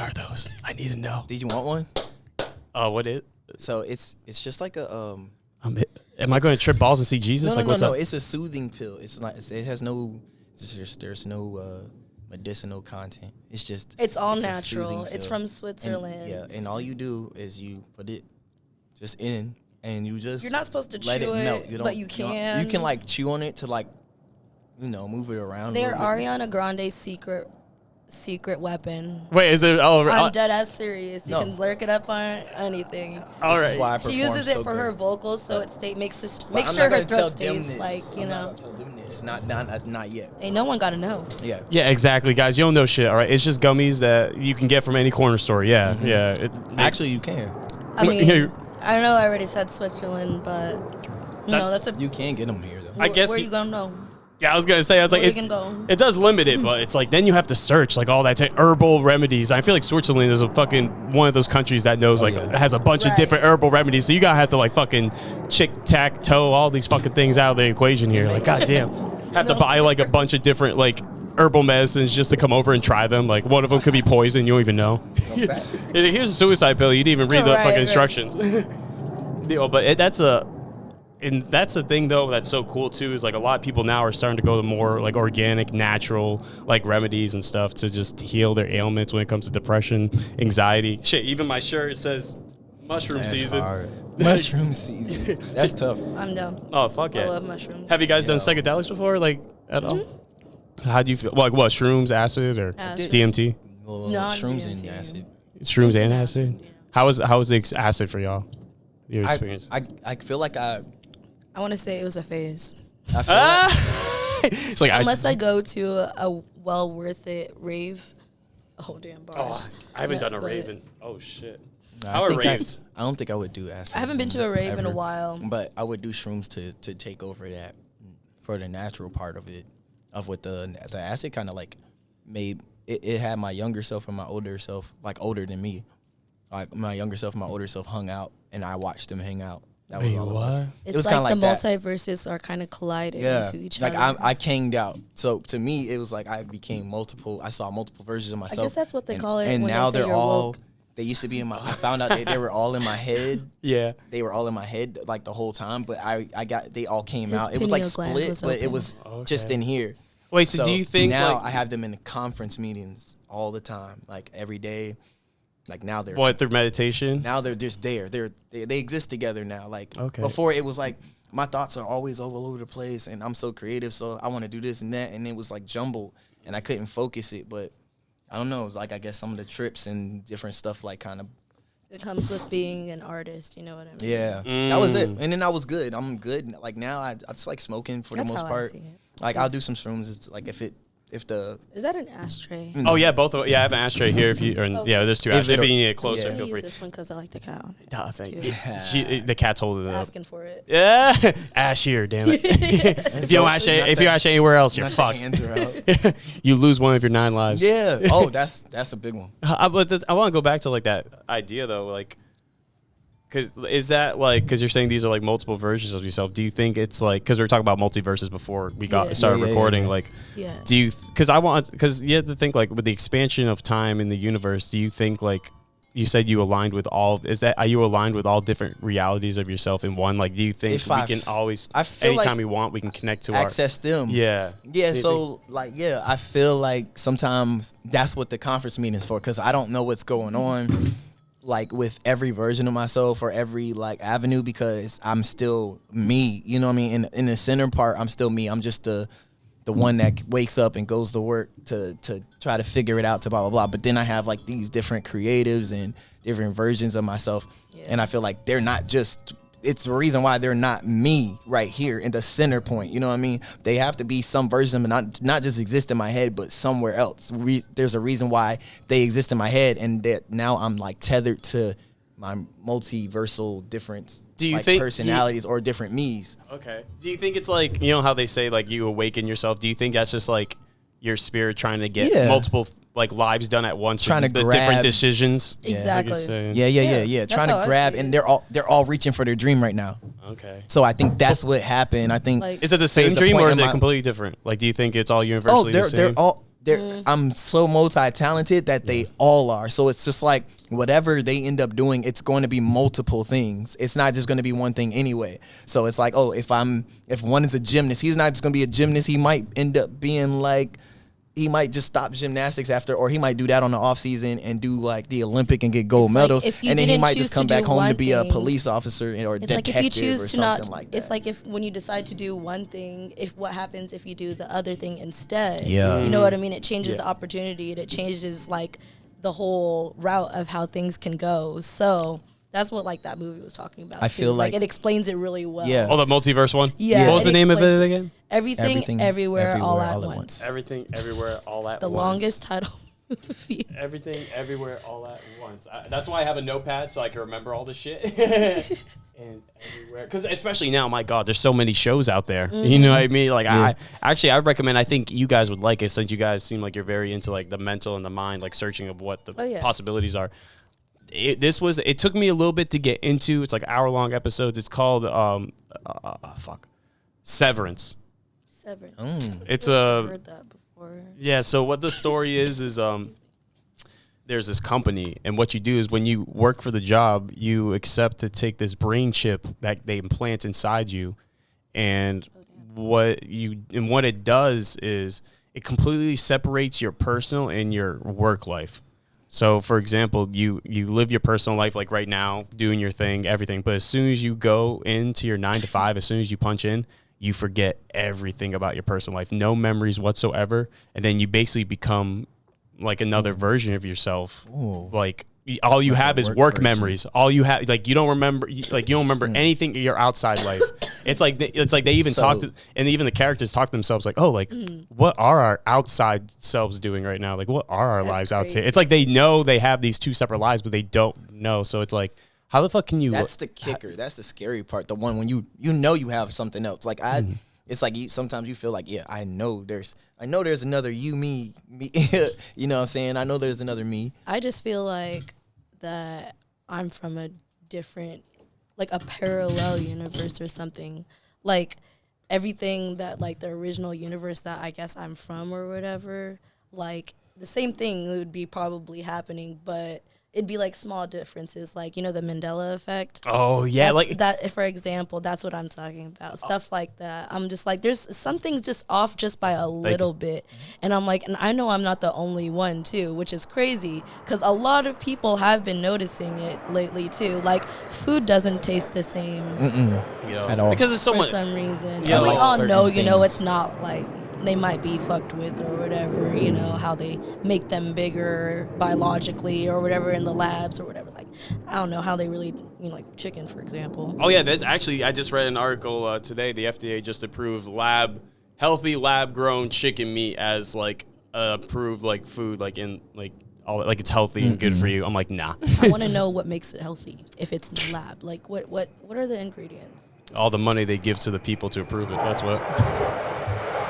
are those? I need to know. Did you want one? What is? So it's just like a Am I going to trip balls and see Jesus? No, What's up? It's a soothing pill. It's not. It has no. There's no medicinal content. It's all natural. It's from Switzerland. And, and all you do is you put it just in, and you just. You're not supposed to let chew it melt. but you can. You can like chew on it to like, move it around. They're Ariana Grande's secret weapon. Wait, is it? Oh, I'm dead ass serious. You can lurk it up on anything. All right. This is why I She uses it for her vocals, so it makes sure her throat stays like Not yet. Ain't no one got to know. Yeah. Yeah, exactly, guys. You don't know shit. All right, it's just gummies that you can get from any corner store. Yeah, yeah. Actually, you can. I mean, I don't know. I already said Switzerland, but that's a. You can get them here though. I guess where you gonna know? Yeah, I was gonna say, it does limit it, but it's like then you have to search like all that herbal remedies. I feel like Switzerland is a fucking one of those countries that knows has a bunch of different herbal remedies. So you gotta have to like fucking tic-tac-toe all these fucking things out of the equation here. Like, goddamn, have to buy like a bunch of different like herbal medicines just to come over and try them. Like one of them could be poison, you don't even know. Here's a suicide pill. You didn't even read the fucking instructions. But that's the thing though that's so cool too is like a lot of people now are starting to go the more like organic, natural like remedies and stuff to just heal their ailments when it comes to depression, anxiety. Shit, even my shirt it says mushroom season. Hard. Mushroom season. That's tough. I'm down. Oh fuck yeah! I love mushrooms. Have you guys done psychedelics before, like at all? How do you feel? Like what? Shrooms, acid, or DMT? Well, No, shrooms DMT. and acid. Shrooms and acid. Yeah. How was the acid for y'all? Your experience? I feel like I want to say it was a phase. feel like It's like Unless I go to a well worth it rave. Oh damn bars. I haven't done a rave in shit. I think raves? I don't think I would do acid. I haven't been to a rave in a while. But I would do shrooms to take over that for the natural part of it. Of what the acid kind of like made it had my younger self and my older self, like older than me. Like my younger self and my older self hung out and I watched them hang out. That was all it was. It's it was like the that. multiverses are kind of colliding into each other. Like I canged out. So to me, it was like I became multiple. I saw multiple versions of myself. I guess that's what they call it. And when now they say they're you're all. woke. They used to be in my. I found out they were all in my head. Yeah. They were all in my head like the whole time. But they all came out. It was pineal like gland split, was but it open. was just in here. Wait, so do you think now like, I have them in the conference meetings all the time, like every day. Like now they're through meditation? Now they're just there. They exist together now. Like okay. Before it was like my thoughts are always all over the place and I'm so creative, so I want to do this and that, and it was like jumbled and I couldn't focus it. But I don't know, it was like I guess some of the trips and different stuff like kind of it comes with being an artist, you know what I mean? Yeah. That was it. And then I was good. I'm good. Like now I just like smoking for the most part. I see it. Like I'll do some shrooms. It's like if the Is that an ashtray? Oh yeah, both of I have an ashtray here. If you there's two ashtrays. If you need it closer, I feel use free. this one because I like the cat on it. Oh, thank you. Yeah. The cat's holding it up. Asking for it. Yeah, ash here, damn it. If you don't ash anywhere else, you're fucked. Hands are out. You lose one of your 9 lives. Yeah. Oh, that's a big one. But I want to go back to like that idea though, like. Cause is that like because you're saying these are like multiple versions of yourself? Do you think it's like because we were talking about multiverses before we started recording? Like, do you? Because you have to think like with the expansion of time in the universe. Do you think like you said you aligned with all? Are you aligned with all different realities of yourself in one? Like, do you think we can always anytime we want we can connect to access them? Yeah. Yeah. So like I feel like sometimes that's what the conference meeting is for because I don't know what's going on. Like with every version of myself or every like avenue because I'm still me, you know what I mean? In the center part, I'm still me. I'm just the one that wakes up and goes to work to try to figure it out to blah, blah, blah. But then I have like these different creatives and different versions of myself. Yeah. And I feel like they're not just, it's the reason why they're not me right here in the center point. You know what I mean? They have to be some version, but not just exist in my head, but somewhere else. There's a reason why they exist in my head, and that now I'm like tethered to my multiversal different personalities or different me's. Okay. Do you think it's like, you know how they say like you awaken yourself? Do you think that's just like your spirit trying to get multiple like lives done at once, trying to grab different decisions? Exactly. Yeah. Trying to grab, and they're all reaching for their dream right now. Okay. So I think that's what happened. I think is it the same dream or is it completely different? Like, do you think it's all universally the same? I'm so multi-talented that they all are. So it's just like whatever they end up doing, it's going to be multiple things. It's not just going to be one thing anyway. So it's like, if one is a gymnast, he's not just going to be a gymnast. He might end up being like, he might just stop gymnastics after, or he might do that on the off season and do like the Olympic and get gold medals, and then he might just come back home to be a police officer or detective like if you choose or to something like that. It's like if when you decide to do one thing, what happens if you do the other thing instead? Yeah. You know what I mean? It changes the opportunity, and it changes like the whole route of how things can go. So that's what like that movie was talking about. I feel like it explains it really well. Yeah. Oh, the multiverse one? Yeah. What was the name of it again? Everything everywhere, all at once. Everything, everywhere, all at The once. longest title movie. Everything, everywhere, all at once. That's why I have a notepad so I can remember all this shit. And everywhere, because especially now, my God, there's so many shows out there. You know what I mean? Like, I recommend. I think you guys would like it, since you guys seem like you're very into like the mental and the mind, like searching of what the possibilities are. It took me a little bit to get into. It's like hour-long episodes. It's called Severance. It's I've heard that before. Yeah, so what the story is there's this company, and what you do is when you work for the job, you accept to take this brain chip that they implant inside you, and what it does is it completely separates your personal and your work life. So, for example, you live your personal life like right now, doing your thing, everything. But as soon as you go into your 9 to 5, as soon as you punch in, you forget everything about your personal life, no memories whatsoever. And then you basically become like another version of yourself. Ooh. Like all you have is work memories. All you have, like you don't remember anything of your outside life. It's like they even and even the characters talk to themselves like, what are our outside selves doing right now? Like, what are our lives outside? It's like they know they have these two separate lives, but they don't know. So it's like, how the fuck can you? That's the kicker. That's the scary part. The one when you know you have something else. Like it's like sometimes you feel like, I know there's another you, me. You know what I'm saying? I know there's another me. I just feel like that I'm from a different, like a parallel universe or something. Like everything that like the original universe that I guess I'm from or whatever, like the same thing would be probably happening, but it'd be like small differences, like, you know, the Mandela effect. Oh, yeah. That's, like that, for example, that's what I'm talking about. Stuff like that. I'm just like, there's something's just off just by a little bit. And I'm like, and I know I'm not the only one, too, which is crazy because a lot of people have been noticing it lately, too. Like, food doesn't taste the same at all. Because it's so much. For some reason. Yeah, and we like all know, you know, things. it's not like they might be fucked with or whatever, you know, how they make them bigger biologically or whatever in the labs or whatever. Like, I don't know how they really, like chicken, for example. Oh, yeah, that's actually, I just read an article today. The FDA just approved healthy lab-grown chicken meat as, like, approved, like, food, like, in, like, all like it's healthy and good for you. I'm like, nah. I want to know what makes it healthy if it's in the lab. Like, what are the ingredients? All the money they give to the people to approve it. That's what.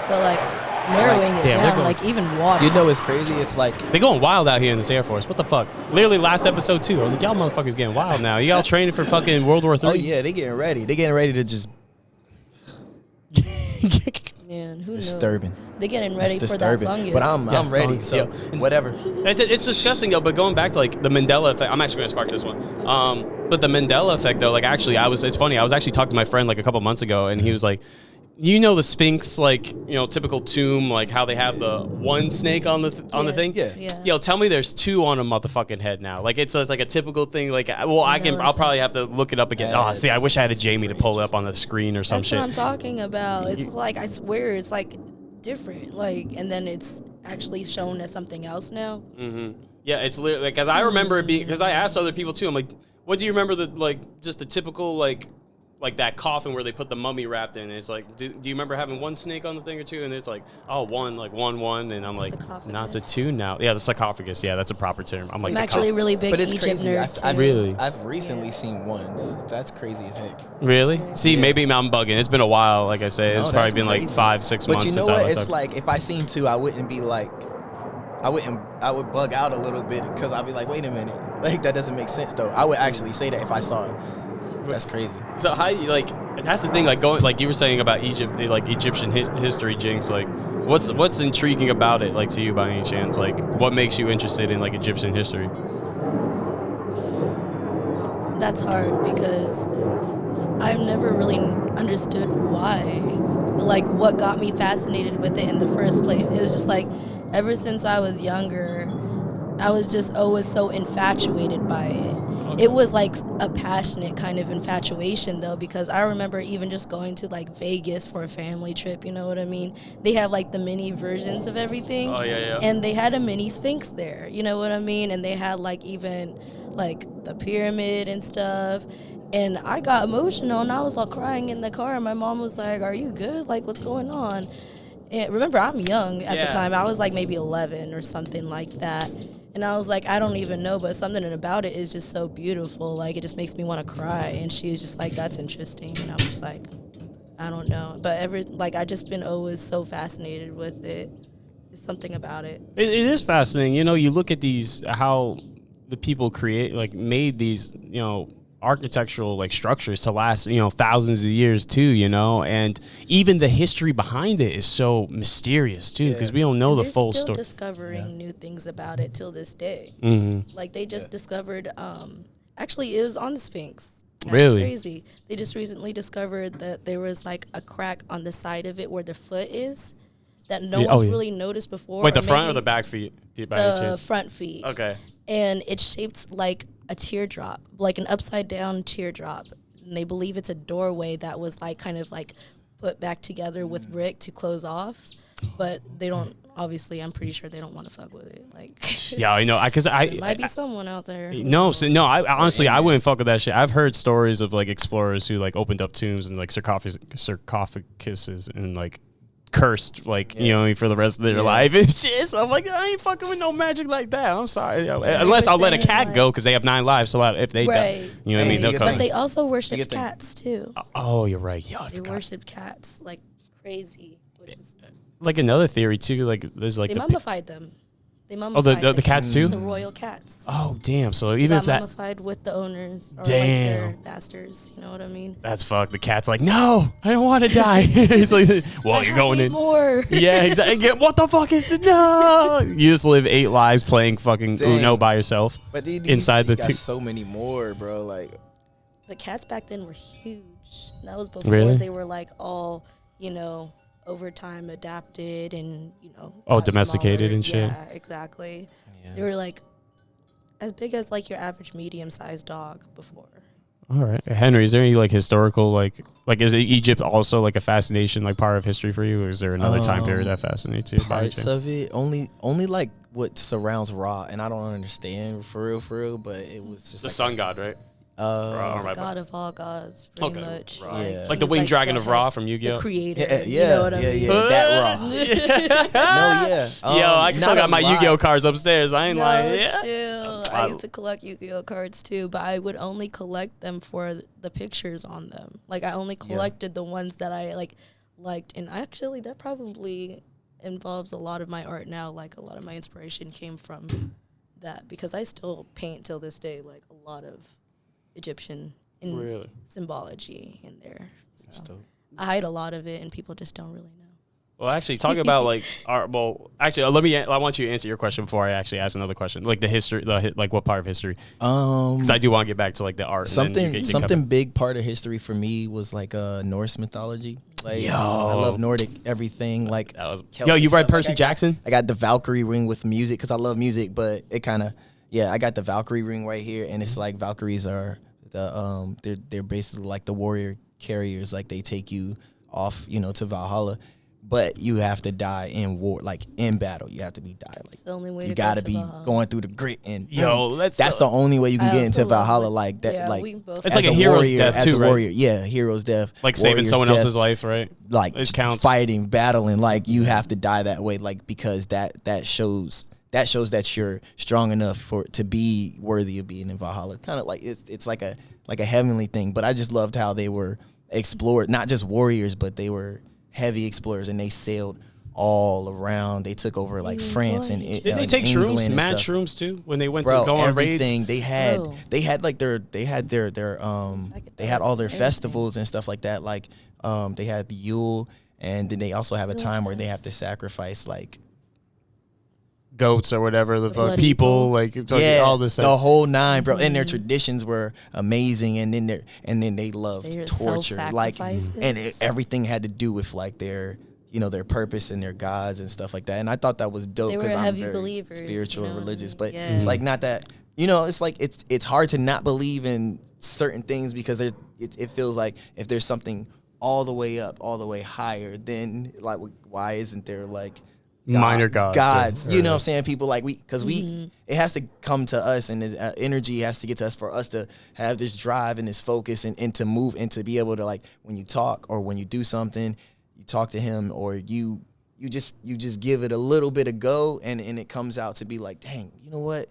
But like narrowing it down, like even water. You know what's crazy? It's like they're going wild out here in this Air Force. What the fuck? Literally last episode too. I was like, y'all motherfuckers getting wild now. You all training for fucking World War III. Oh yeah, they getting ready. They getting ready to just. Man, who disturbing. knows? They're getting ready for that fungus. But I'm ready. Fungus, so whatever. It's disgusting though. But going back to like the Mandela effect, I'm actually going to spark this one. But the Mandela effect though, like actually, it's funny. I was actually talking to my friend like a couple months ago, and he was like, you know, the Sphinx, like, you know, typical tomb, like how they have the one snake on the thing. Yeah. Yo, tell me there's two on a motherfucking head now. Like it's like a typical thing. Like, well, I'll probably have to look it up again. Oh, see, I wish I had a Jamie to pull it up on the screen or some shit. That's what I'm talking about. It's like, I swear, it's like different. Like, and then it's actually shown as something else now. Mm-hmm. Yeah, it's literally because I remember it being, because I asked other people too. I'm like, what do you remember just the typical like that coffin where they put the mummy wrapped in? And it's like, do you remember having one snake on the thing or two? And it's like, oh, one, and I'm like, not to two now. Yeah, the sarcophagus. Yeah, that's a proper term. I'm like, I'm actually really big Egypt nerd. I've recently seen ones. That's crazy as heck. Really? See, maybe I'm bugging. It's been a while. Like I say, it's probably been like 5-6 months. But you know since what? It's like if I seen two, I wouldn't be like. I would bug out a little bit because I'd be like, wait a minute. Like, that doesn't make sense, though. I would actually say that if I saw it. That's crazy. So how you like? That's the thing. Like going, like you were saying about Egypt, like Egyptian history, Jynnx. Like, what's intriguing about it? Like to you, by any chance? Like, what makes you interested in like Egyptian history? That's hard because I've never really understood why. Like, what got me fascinated with it in the first place. It was just like, ever since I was younger, I was just always so infatuated by it. Okay. It was like a passionate kind of infatuation, though, because I remember even just going to like Vegas for a family trip, you know what I mean? They have like the mini versions of everything. Oh, yeah. And they had a mini Sphinx there, you know what I mean? And they had like even like the pyramid and stuff. And I got emotional, and I was all crying in the car, and my mom was like, "Are you good? Like, what's going on?" And remember, I'm young at the time. I was like maybe 11 or something like that. And I was like, I don't even know, but something about it is just so beautiful. Like, it just makes me want to cry. And she was just like, that's interesting. And I'm just like, I don't know. But I just been always so fascinated with it. There's something about it. It is fascinating. You know, you look at these, how the people made these, you know, architectural like structures to last, you know, thousands of years too, you know, and even the history behind it is so mysterious too, because we don't know the full story. They're still discovering new things about it till this day. Like they just discovered, actually it was on the Sphinx. That's really crazy. They just recently discovered that there was like a crack on the side of it where the foot is that no one's really noticed before. Wait, the front or the back feet? The front feet. Okay. And it's shaped like a teardrop, like an upside down teardrop. And they believe it's a doorway that was like kind of like put back together with brick to close off. But they don't, obviously, I'm pretty sure they don't want to fuck with it. Like, yeah, I know. There might be someone out there. I honestly, I wouldn't fuck with that shit. I've heard stories of like explorers who like opened up tombs and like sarcophaguses and like cursed, like, you know, for the rest of their life and shit. So I'm like, I ain't fucking with no magic like that. I'm sorry. Unless I'll let a cat go because they have 9 lives. So if they die, you know what I mean? They'll come. But they also worship cats too. Oh, you're right. Yeah, they worship cats like crazy. Which is like another theory too. Like there's like they mummified them. They mummified the cats too? The royal cats. Oh, damn. So even if that mummified with the owners or like their masters, you know what I mean? That's fucked. The cat's like, no, I don't want to die. He's like, well, you're going in. More. Yeah, exactly. What the fuck is it? No. You just live 8 lives playing fucking Uno by yourself. But inside the got so many more, bro. Like, but cats back then were huge. That was before they were like all, you know, over time adapted and, you know, domesticated smaller. And shit. Yeah, exactly. Yeah. They were like as big as like your average medium-sized dog before. All right, Henry, is there any like historical like is Egypt also like a fascination, like part of history for you, or is there another time period that fascinates you? Parts of it, only like what surrounds Ra, and I don't understand for real, but it was just the like sun god, right? The god of all gods, pretty much. Like the winged dragon of Ra from Yu-Gi-Oh. The creator. You know what I mean? That Ra. Yo, I still got my Yu-Gi-Oh cards upstairs. I ain't lying. Chill. I used to collect Yu-Gi-Oh cards too, but I would only collect them for the pictures on them. Like I only collected the ones that I liked, and actually that probably involves a lot of my art now. Like a lot of my inspiration came from that because I still paint till this day. Like a lot of Egyptian symbology in there. So I hide a lot of it, and people just don't really know. Well, actually, talk about like art. Well, actually, I want you to answer your question before I actually ask another question. Like the history, like what part of history? Because I do want to get back to like the art. Something big part of history for me was like Norse mythology. Like, I love Nordic everything. Like, you read Percy Jackson? I got the Valkyrie ring with music because I love music, but it kind of. Yeah, I got the Valkyrie ring right here, and it's like Valkyries are they're basically like the warrior carriers. Like they take you off, you know, to Valhalla, but you have to die in war, like in battle. You have to be die. Like it's the only way you gotta be Valhalla. Going through the grit, and that's the only way you can get into Valhalla. Like that, like it's like a hero's death too, warrior, right? Yeah, hero's death, like saving someone else's life, right? Like fighting, battling. Like you have to die that way, like because that shows. That shows that you're strong enough to be worthy of being in Valhalla. Kind of like it's like a heavenly thing. But I just loved how they were explored, not just warriors, but they were heavy explorers, and they sailed all around. They took over like France and Did they take England shrooms, and mad stuff. shrooms too, when they went Bro, to go on everything raids? they had like they had all their festivals and stuff like that. Like they had the Yule, and then they also have a time where they have to sacrifice like Goats or whatever, the Bloody people, like all this stuff. the whole nine, bro. And their traditions were amazing, and then they loved Their torture, like, self-sacrifices. and everything had to do with like their their purpose and their gods and stuff like that. And I thought that was dope They were because I'm heavy very believers, spiritual and you know? religious, but Yeah. it's like not that it's like it's hard to not believe in certain things because it feels like if there's something all the way up, all the way higher, then like why isn't there like Minor gods. you know what I'm saying? People like it has to come to us, and this energy has to get to us for us to have this drive and this focus and to move and to be able to, like, when you talk or when you do something, you talk to him or you just give it a little bit of go, and it comes out to be like, dang, you know what?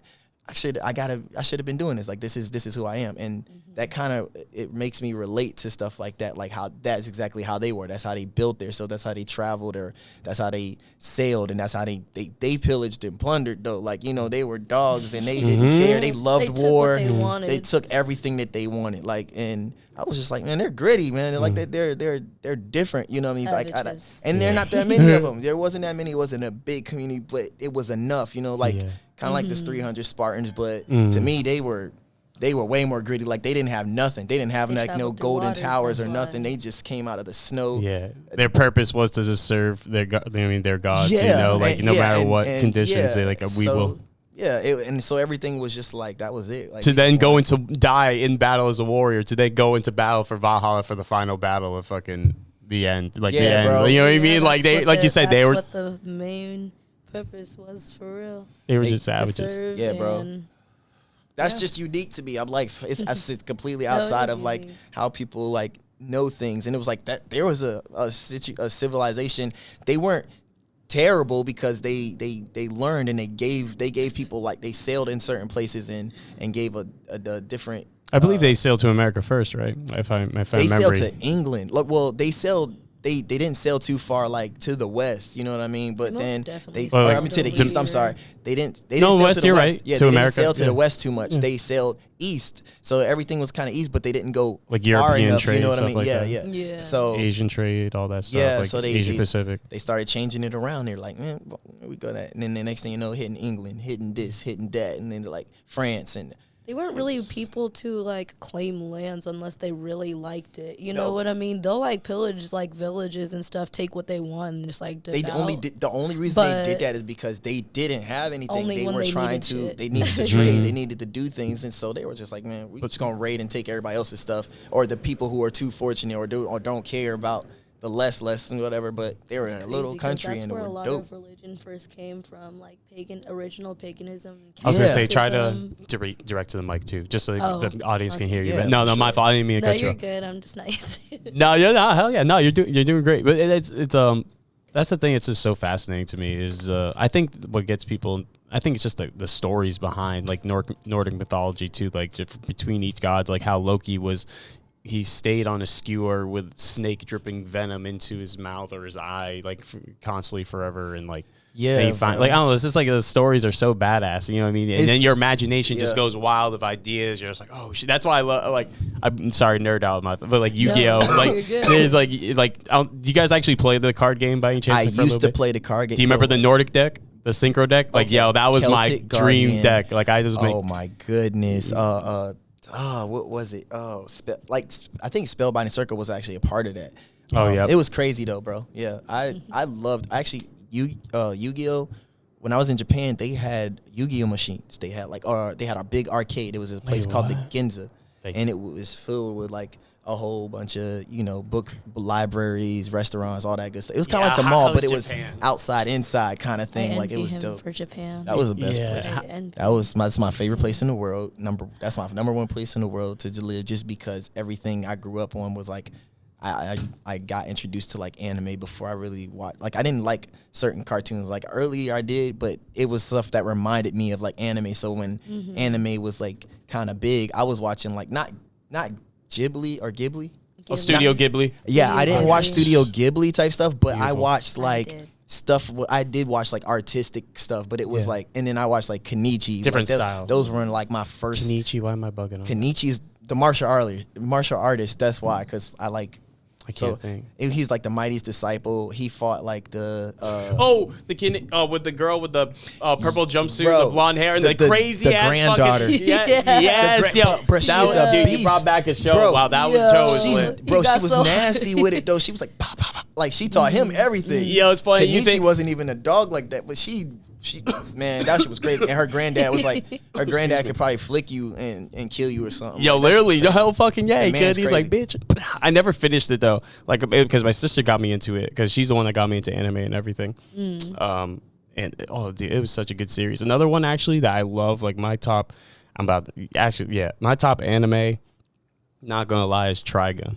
I should have been doing this. Like, this is who I am. And that kind of, it makes me relate to stuff like that, like how that's exactly how they were. That's how they built there. So that's how they traveled, or that's how they sailed, and that's how they pillaged and plundered, though. Like, they were dogs and they didn't care. They loved They took war. what they wanted. They took everything that they wanted. Like, and I was just like, man, they're gritty, man. They're like they're different. You know what I mean? Like, Savages. and they're not that many of them. There wasn't that many. It wasn't a big community, but it was enough. Like. Yeah. Kind of like this 300 Spartans, but to me, they were way more gritty. Like, they didn't have nothing. They didn't have They like no traveled through golden waters, towers or that's nothing. why. They just came out of the snow. Yeah, their purpose was to just serve their their gods. Yeah, like and- no yeah, matter and- what and conditions, yeah, we will. Yeah, and so everything was just like, that was it. Like, To you then just go wanted- into die in battle as a warrior. To then go into battle for Valhalla for the final battle of fucking the end. Like the Yeah, end. bro. You know what I Yeah, mean? Like that's they, what like you said, they that's were what the main purpose was, for real. they were They- just to savages. Serve Yeah, bro. and- That's Yeah. just unique to me. I'm like, it's completely No, it outside is of like unique. how people like know things. And it was like that. There was a civilization. They weren't terrible because they learned, and they gave people, like, they sailed in certain places and gave a different. I believe they sailed to America first, right? If I They remember. sailed to England. Like, well, they sailed. They didn't sail too far, like, to the west. You know what I mean? But Most then definitely or, I sailed mean, to the over east. I'm here. sorry. They didn't No, sail west, to the you're west. right. Yeah, To they America, didn't sail to yeah. the west too much. They sailed east, so everything was kind of east, but they didn't go Like far European enough. trade, You know what I stuff mean? like Yeah, that. yeah, Yeah. So Asian trade, all that stuff. yeah, like so they Asia Pacific. They started changing it around. They're like, man, we go that, and then the next thing you know, hitting England, hitting this, hitting that, and then like France and. They weren't really people to, like, claim lands unless they really liked it. You know No. what I mean? They'll, like, pillage, like, villages and stuff, take what they want, and just, like, dip out. The only reason they did But that is because they didn't have anything. only They when were they trying needed to. shit. They needed to trade. They needed to do things, and so they were just like, man, we're just gonna raid and take everybody else's stuff, or the people who are too fortunate or don't care about the less and whatever. But they were in a little Crazy, 'cause country that's and they where a were lot dope. of religion first came from, like original paganism. I was gonna say, Catholicism. try to direct to the mic too, just so Oh, the audience can okay. hear you. Yeah, But no, for my sure. fault. I didn't mean to No, cut you you're off. good. I'm just nice. No, hell yeah, no, you're doing great. But it's that's the thing. It's just so fascinating to me. Is I think what gets people. I think it's just the stories behind, like, Nordic mythology too, like between each gods, like how Loki was. He stayed on a skewer with snake dripping venom into his mouth or his eye, like constantly forever, and like they find, like, I don't know. It's just like the stories are so badass, you know what I mean? And then your imagination just goes wild of ideas. You're just like, oh shit. That's why I love. Like, I'm sorry, nerd out my, but like Yu-Gi-Oh, No, like you're good. there's like do you guys actually play the card game by any chance? I Like, for a used little to bit? play the card game. Do you remember the Nordic deck? The synchro deck? Like, Okay. yo, that was my Celtic dream Guardian. deck. Like, I just make. Oh my goodness. What was it? Oh, I think Spellbinding Circle was actually a part of that. Oh, yeah. It was crazy though, bro. Yeah, I loved actually Yu-Gi-Oh. When I was in Japan, they had Yu-Gi-Oh machines. They had they had a big arcade. It was a place called the Ginza, and it was filled with like a whole bunch of book libraries, restaurants, all that good stuff. It was kind of like the mall, how but was it was Japan? outside, inside kind of I thing. Like, it envy was him dope. for Japan. That was the best Yeah. place. I envy That's my favorite place in the world. That's my number one place in the world to live, just because everything I grew up on was like, I got introduced to like anime before I really watched. Like, I didn't like certain cartoons. Like, earlier I did, but it was stuff that reminded me of like anime. So when anime was like kind of big, I was watching like not Ghibli or Ghibli. Oh, Studio Ghibli. Yeah, I didn't Ghibli. watch Studio Ghibli type stuff, but I Beautiful. watched I like did. stuff. I did watch like artistic stuff, but it was like, and then I watched like Kenichi. Different like, style. Those were like my first. Kenichi, why am I bugging on? Kenichi's the martial artist. That's why, because I can't think. He's like the mightiest disciple. He fought like the the kid with the girl with the purple jumpsuit, Bro, the blonde hair, and the crazy the ass granddaughter. fucking yes, bro, she was a dude, beast. you brought back a show. Bro, wow, that show was lit. Bro, she was nasty with it though. She was like pop, pop, pop. Like she taught him everything. Yo, it's funny. Kenichi wasn't even a dog like that, but she man, that shit was crazy. And her granddad was like, her granddad could probably flick you and kill you or something. Yo, like, literally, the hell fucking yeah, he man's could. He's like, bitch. I never finished it though, like because my sister got me into it because she's the one that got me into anime and everything. And dude, it was such a good series. Another one actually that I love, like my top anime. Not gonna lie, is Trigun.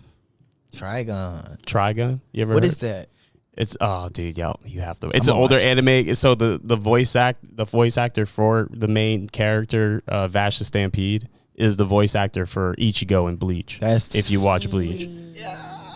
Trigun. You ever? What heard? is that? It's dude, yo, you have to. It's an older anime. So the voice actor for the main character, Vash the Stampede, is the voice actor for Ichigo in Bleach. If you watch Bleach.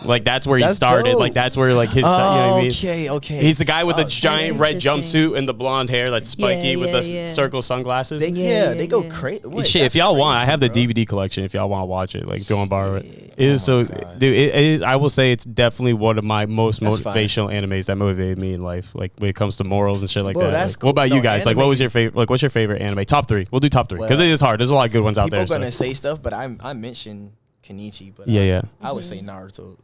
Like that's where he started. Dope. Like that's where like his. You know what I mean? Okay. He's the guy with the giant red jumpsuit and the blonde hair that's spiky with the circle sunglasses. They go crazy. Shit, if y'all want, I have the DVD collection. If y'all want to watch it, like go and borrow it. It is dude. It is. I will say it's definitely one of my most motivational animes that motivated me in life. Like when it comes to morals and shit like that. That's like, cool. What about you guys? Like, what was your favorite? Like, what's your favorite anime? Top 3. We'll do top 3 because it is hard. There's a lot of good ones out there. People gonna say stuff, but I mentioned Kenichi, but I would say Naruto.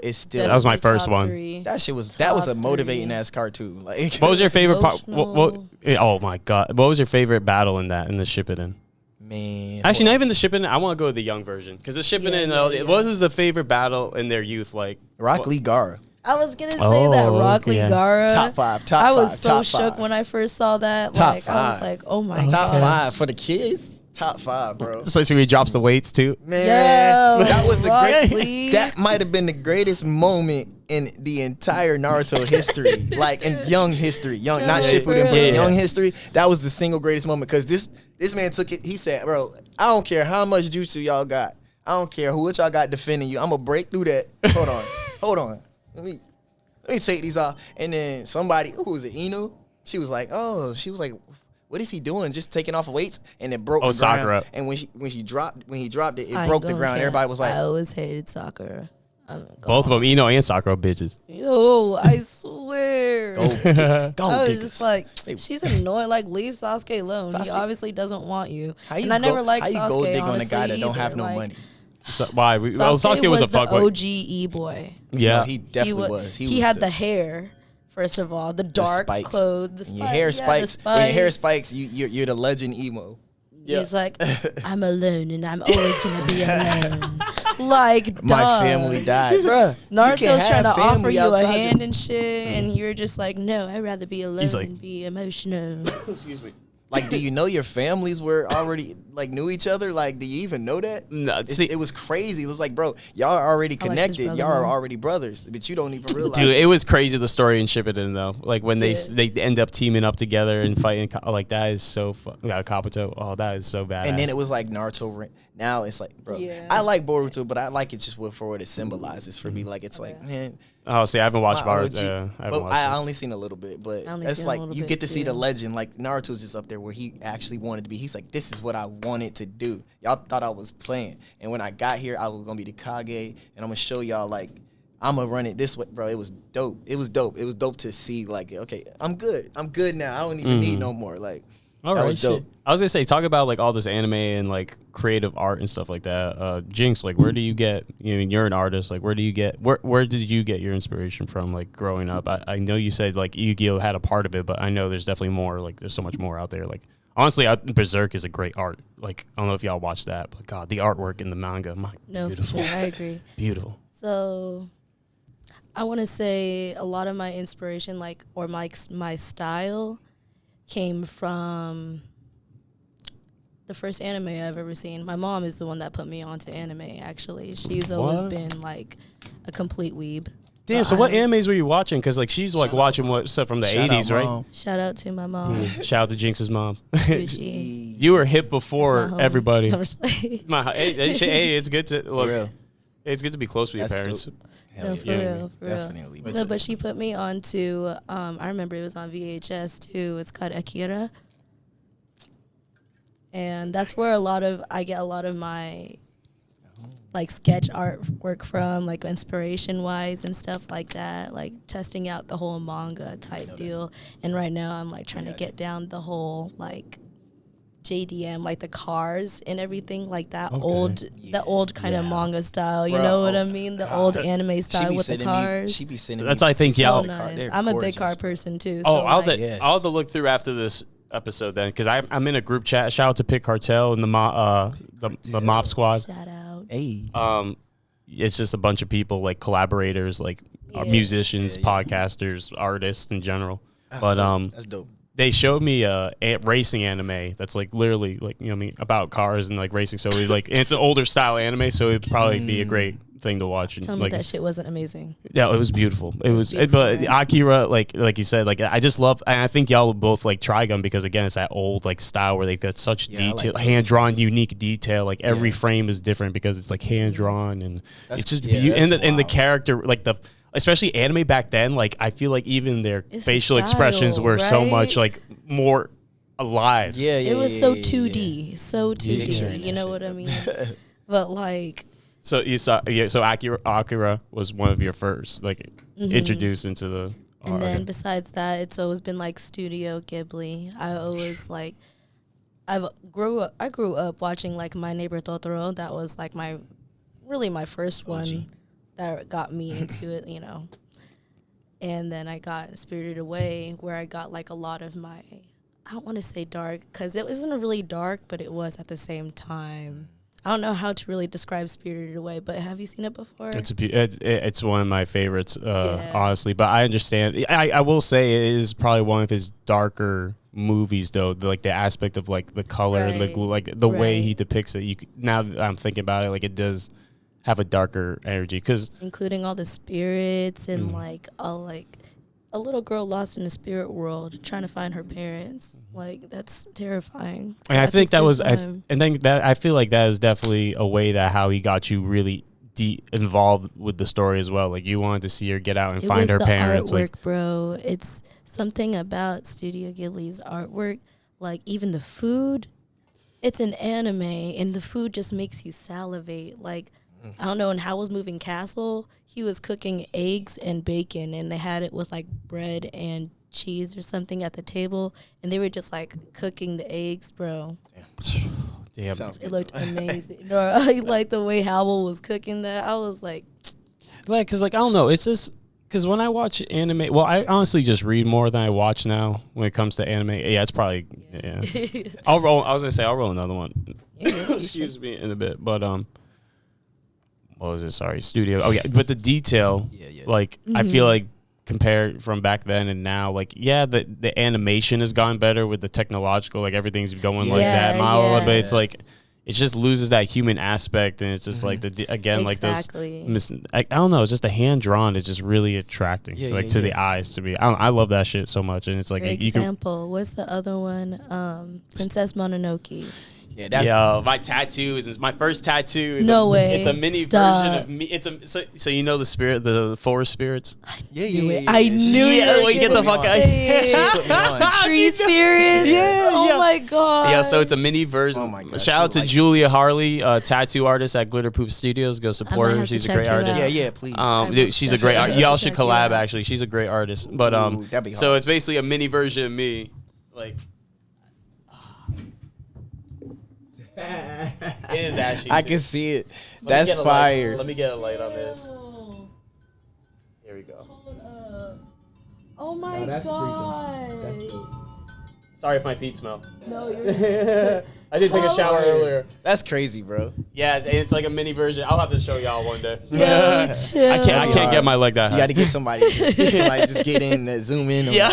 It's still that was my first one. That shit was a motivating ass cartoon. Like, what was your favorite part? Oh my god, what was your favorite battle in the Shippuden? Man, actually, not even the Shippuden. I want to go with the young version because the Shippuden. What was the favorite battle in their youth? Like Rock Lee Gara. I was gonna say that Rock Lee Gara. Top 5. I was so shook when I first saw that. I was like, oh my god. Top 5 for the kids. Top 5, bro. Especially when he drops the weights too. Man, that was the great. That might have been the greatest moment in the entire Naruto history, like in young history, not Shippuden, but young history. That was the single greatest moment because this man took it. He said, "Bro, I don't care how much jutsu y'all got. I don't care what y'all got defending you. I'm gonna break through that. Hold on. Let me take these off." And then somebody, who was it, Ino? She was like, what is he doing? Just taking off weights, and it broke the ground. Sakura. And when he dropped it, it broke the ground. Everybody was like, I always hated Sakura. Both of them, Ino and Sakura, bitches. Yo, I swear. Go I was just like, she's annoying. Like, leave Sasuke alone. He obviously doesn't want you. I never liked Sasuke. How you gold dig on a guy that don't have no money? So, why? Sasuke was a fuckboy. OG E-boy. Yeah, no, he definitely was. He had the hair. First of all, the dark clothes, the spikes. Your hair spikes. When your hair spikes, you're the legend emo. Yeah. He's like, I'm alone and I'm always gonna be alone. Like, my family died. Bruh, Naruto's trying to offer you a hand and shit, and you're just like, no, I'd rather be alone and be emotional. Excuse me. Like, do you know your families were already, like, knew each other? Like, do you even know that? No, it was crazy. It was like, bro, y'all are already connected. Y'all are already brothers, but you don't even realize. Dude, it was crazy, the story in Shippuden, though. Like, when they end up teaming up together and fighting, like, that is so fun. Kabuto, oh, that is so badass. And then it was like Naruto. Now it's like, bro, I like Boruto, but I like it just for what it symbolizes for me. Like, it's like, man. Oh, see, I haven't watched Boruto. I only seen a little bit, but it's like you get to see the legend. Like, Naruto's just up there where he actually wanted to be. He's like, this is what I wanted to do. Y'all thought I was playing, and when I got here, I was gonna be the Kage, and I'm gonna show y'all, like, I'm gonna run it this way, bro. It was dope. It was dope to see, like, okay, I'm good now. I don't even need no more. Like, all right, was dope. I was gonna say, talk about like all this anime and like creative art and stuff like that. Jynnx, like, where do you get? You're an artist. Like, where did you get your inspiration from? Like, growing up, I know you said like Yu-Gi-Oh had a part of it, but I know there's definitely more. Like, there's so much more out there. Like, honestly, Berserk is a great art. Like, I don't know if y'all watched that, but God, the artwork in the manga, beautiful. For sure, I agree. Beautiful. So, I want to say a lot of my inspiration, like, or my style, came from the first anime I've ever seen. My mom is the one that put me onto anime, actually. She's always been, like, a complete weeb. Damn, so what animes were you watching? Because, like, she's, like, watching what stuff from the 80s, right? Shout out to my mom. Shout out to Jynx's mom. Gucci. You were hip before everybody. Hey, it's good to look. It's good to be close with your parents. Dope. No, for real. Definitely. No, but she put me on to, I remember it was on VHS too. It's called Akira. And that's where I get a lot of my like sketch artwork from, like inspiration wise and stuff like that, like testing out the whole manga type deal. And right now I'm like trying to get down the whole like JDM, like the cars and everything, like that old kind of manga style. You know what I mean? The old anime style with the cars. She be sending That's I think y'all. So nice. I'm a big car person too. Oh, so I'll like, have to look through after this episode then, because I'm in a group chat. Shout out to Pit Cartel and the Mob Squad. Shout out. Hey. It's just a bunch of people, like collaborators, like musicians, podcasters, artists in general. That's dope. They showed me a racing anime that's like literally like, you know what I mean, about cars and like racing. So it's an older style anime, so it'd probably be a great thing to watch. And tell me that shit wasn't amazing. Yeah, it was beautiful. It was beautiful, but right? Akira, like you said, like I just love, and I think y'all both like Trigun because again, it's that old like style where they've got such detail, like hand drawn, unique detail. Like every frame is different because it's like hand drawn, and it's just beautiful. And the character, like especially anime back then, like I feel like even their facial expressions were so much like more alive. It was so 2D, so 2D. You know what I mean? But like. So you saw, so Akira was one of your first, like, introduced into the. And then besides that, it's always been like Studio Ghibli. I always like, I grew up watching like My Neighbor Totoro. That was like my first one that got me into it, you know. And then I got Spirited Away, where I got like a lot of my, I don't want to say dark, because it wasn't really dark, but it was at the same time. I don't know how to really describe Spirited Away, but have you seen it before? It's one of my favorites, honestly. But I understand. I will say it is probably one of his darker movies, though. Like the aspect of like the color and the way he depicts it. Now that I'm thinking about it, like it does have a darker energy, because including all the spirits and like a little girl lost in the spirit world trying to find her parents. Like, that's terrifying. And I think that was, and then that I feel like that is definitely a way that how he got you really involved with the story as well. Like you wanted to see her get out and find her parents. Artwork, like, bro, it's something about Studio Ghibli's artwork. Like even the food, it's an anime, and the food just makes you salivate. Like, I don't know, in Howl's Moving Castle, he was cooking eggs and bacon, and they had it with like bread and cheese or something at the table, and they were just like cooking the eggs, bro. Damn. It looked amazing. No, like the way Howl was cooking that, I was like, because like I don't know, it's just because when I watch anime, well, I honestly just read more than I watch now when it comes to anime. Yeah, it's probably I'll roll. I was gonna say I'll roll another one. Excuse me in a bit, but what was it? Sorry, studio. Oh yeah, but the detail, like I feel like compared from back then and now, like the animation has gotten better with the technological, like everything's going like that model, but it's like it just loses that human aspect, and it's just like like those. I don't know. It's just the hand drawn is just really attracting, to the eyes. To me, I love that shit so much, and it's like for example, what's the other one? Princess Mononoke. Yeah, my tattoo is my first tattoo. No way. It's a mini version of me. It's so you know the forest spirits. I knew it. Wait, get the fuck out. Tree spirits. Oh my god. Yeah, so it's a mini version. Oh my god. Shout out to Julia Harley, tattoo artist at Glitter Poop Studios. Go support her. She's a great artist. Yeah, please. Dude, she's a great artist. Y'all should collab. Actually, she's a great artist. But so it's basically a mini version of me, like. It is actually. I can see it. That's fire. Let me get a light on this. Here we go. Oh my god. That's dope. Sorry if my feet smell. No, you're. I did take a shower earlier. That's crazy, bro. Yeah, it's like a mini version. I'll have to show y'all one day. Yo, chill. I can't get my leg that high. You got to get somebody. Just get in, zoom in. Yeah.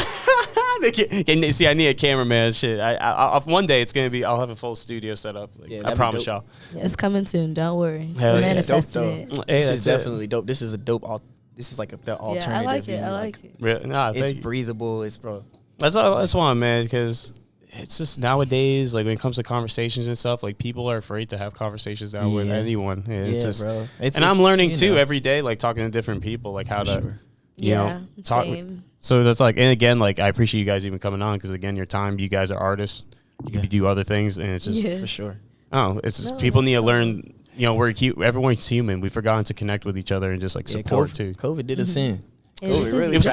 See, I need a cameraman. Shit, one day it's gonna be. I'll have a full studio set up. Like, I promise y'all. Yeah, it's coming soon. Don't worry. This is dope, though. This is definitely dope. This is a dope. This is like the alternative. Yeah, I like it. I like it. Really? Nah, it's breathable. It's bro. That's one, man. Because it's just nowadays, like when it comes to conversations and stuff, like people are afraid to have conversations now with anyone. It's just, bro. I'm learning too every day, like talking to different people, like how to, you know, talk. Same. So that's like, and again, like I appreciate you guys even coming on because again, your time, you guys are artists, you can do other things, and it's just for sure. Oh, it's just people need to learn. You know, we're cute. Everyone's human. We've forgotten to connect with each other and just like support too. COVID did us in. This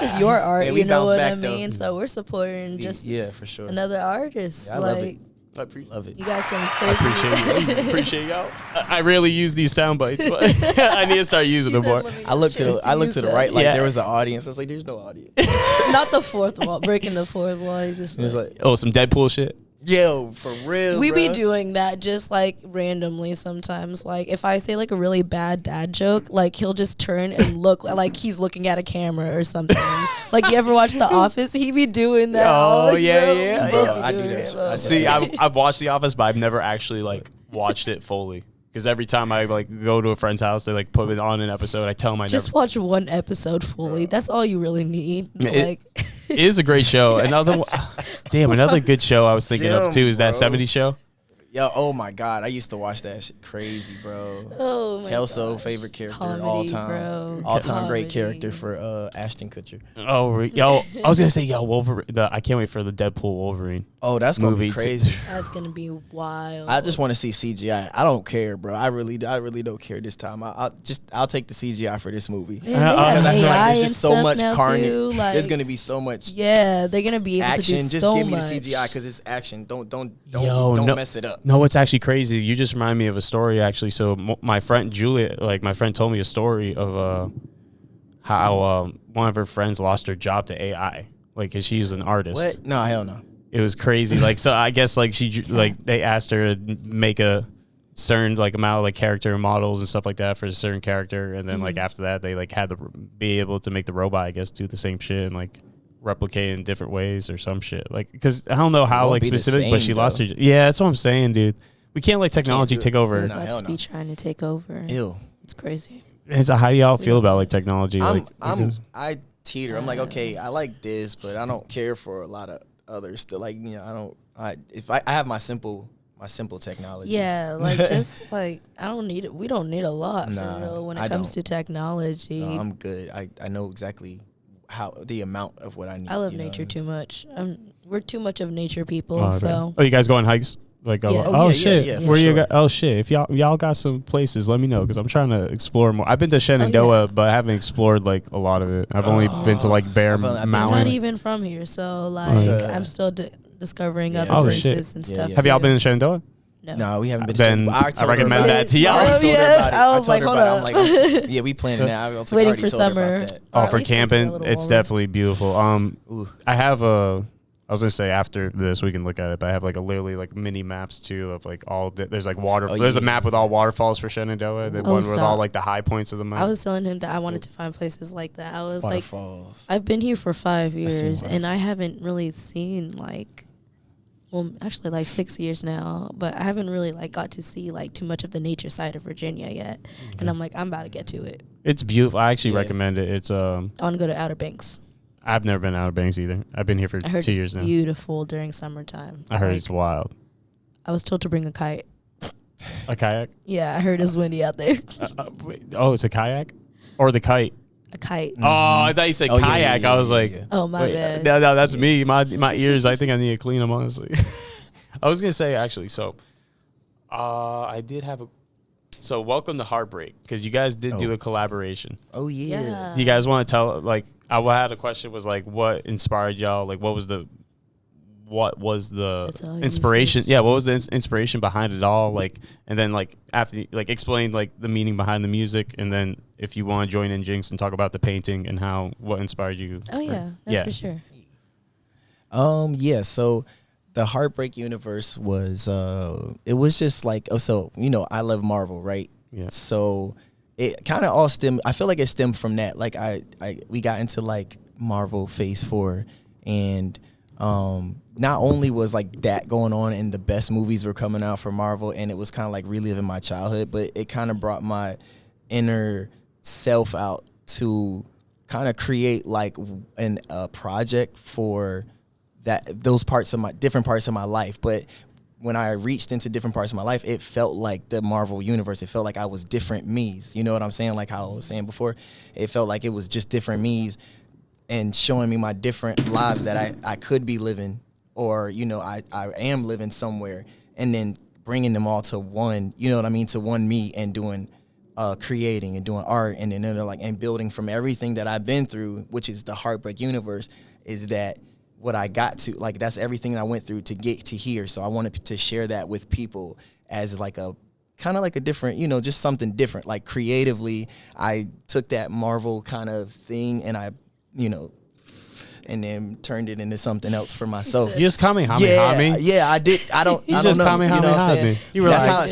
is your art, you know what I mean? So we're supporting just for sure. another artist. I love it. I love it. You got some crazy. I appreciate y'all. I rarely use these sound bites, but I need to start using them more. I looked to the right, like there was an audience. I was like, "There's no audience." Not the fourth wall, breaking the fourth wall. He's just like, oh, some Deadpool shit. Yo, for real. We be doing that just like randomly sometimes. Like if I say like a really bad dad joke, like he'll just turn and look like he's looking at a camera or something. Like you ever watch The Office? He be doing that. Oh yeah. I do that. See, I've watched The Office, but I've never actually like watched it fully. Because every time I like go to a friend's house, they like put it on an episode. I tell them just watch one episode fully. That's all you really need. It is a great show. Another good show I was thinking of too is that 70s show. Yo, oh my God, I used to watch that shit. Crazy, bro. Oh my Kelso, favorite character all time. All time great character for Ashton Kutcher. Oh, yo, I was gonna say Wolverine. I can't wait for the Deadpool Wolverine. Oh, that's gonna be crazy. That's gonna be wild. I just want to see CGI. I don't care, bro. I really don't care this time. I'll take the CGI for this movie because I feel like there's just so much carnage. Like, there's gonna be so much. Yeah, they're gonna be able action. To do just so give me much. the CGI because it's action. Don't mess it up. No, it's actually crazy. You just remind me of a story actually. So my friend Julia, like my friend told me a story of how one of her friends lost her job to AI, like cause she's an artist. What? No, hell no. It was crazy. Like so, I guess like they asked her to make a certain like amount of like character models and stuff like that for a certain character, and then like after that they like had to be able to make the robot, I guess, do the same shit and like replicate in different ways or some shit. Like because I don't know how like specific, but she lost her. Yeah, that's what I'm saying, dude. We can't let technology take over. Let's be trying to take over. Ew, it's crazy. It's how do y'all feel about like technology? I teeter. I'm like, okay, I like this, but I don't care for a lot of others. Still, like, you know, I have my simple technology. Yeah, like just like I don't need it. We don't need a lot for real when it comes to technology. No, I'm good. I know exactly how the amount of what I need. I love nature too much. We're too much of nature people. So you guys go on hikes? Like shit! Yeah, where you got? Oh shit! If y'all got some places, let me know because I'm trying to explore more. I've been to Shenandoah, but I haven't explored like a lot of it. I've only been to like Bear Mountain. I'm not even from here, so like I'm still discovering other places and stuff. Have y'all been to Shenandoah? No, we haven't been. Then I recommend that to y'all. I was like, hold up. I'm like, yeah, we planning that. I was like, waiting for summer. For camping, it's definitely beautiful. I have I was gonna say after this we can look at it, but I have like literally like mini maps too of like all there's like water. There's a map with all waterfalls for Shenandoah. The one with all like the high points of the map. I was telling him that I wanted to find places like that. I was like, I've been here for 5 years and I haven't really seen like, well, actually like 6 years now, but I haven't really like got to see like too much of the nature side of Virginia yet. And I'm like, I'm about to get to it. It's beautiful. I actually recommend it. It's I want to go to Outer Banks. I've never been to Outer Banks either. I've been here for 2 years now. Beautiful during summertime. I heard it's wild. I was told to bring a kite. A kayak? Yeah, I heard it's windy out there. It's a kayak? Or the kite? A kite. Oh, I thought you said kayak. I was like, oh, my bad. No, that's me. My ears, I think I need to clean them, honestly. I was going to say, actually, so I did have so welcome to HeartBreak, because you guys did do a collaboration. Oh, yeah. You guys want to tell, like, I had a question was, like, what inspired y'all? Like, what was the inspiration? Yeah, what was the inspiration behind it all? Like, and then, like, after, like, explain, like, the meaning behind the music, and then if you want to join in Jynnx and talk about the painting and what inspired you. Oh, yeah. For sure. Yeah, so the HeartBreak Universe was it was just like, so you know, I love Marvel, right? Yeah. So it kind of all stemmed. I feel like it stemmed from that. Like we got into like Marvel Phase 4, and not only was like that going on and the best movies were coming out for Marvel, and it was kind of like reliving my childhood, but it kind of brought my inner self out to kind of create like a project for those different parts of my life. But when I reached into different parts of my life, it felt like the Marvel universe. It felt like I was different me's. You know what I'm saying? Like how I was saying before, it felt like it was just different me's and showing me my different lives that I could be living, or, you know, I am living somewhere, and then bringing them all to one, you know what I mean, to one me, and doing creating and doing art, and then they're like, and building from everything that I've been through, which is the HeartBreak universe, is that what I got to, like, that's everything I went through to get to here. So I wanted to share that with people as like a kind of like a different, you know, just something different. Like creatively, I took that Marvel kind of thing and I, you know, and then turned it into something else for myself. You just Kamehame. Yeah, I did. I don't know. Kamehame. You know what I'm saying? You were that's like,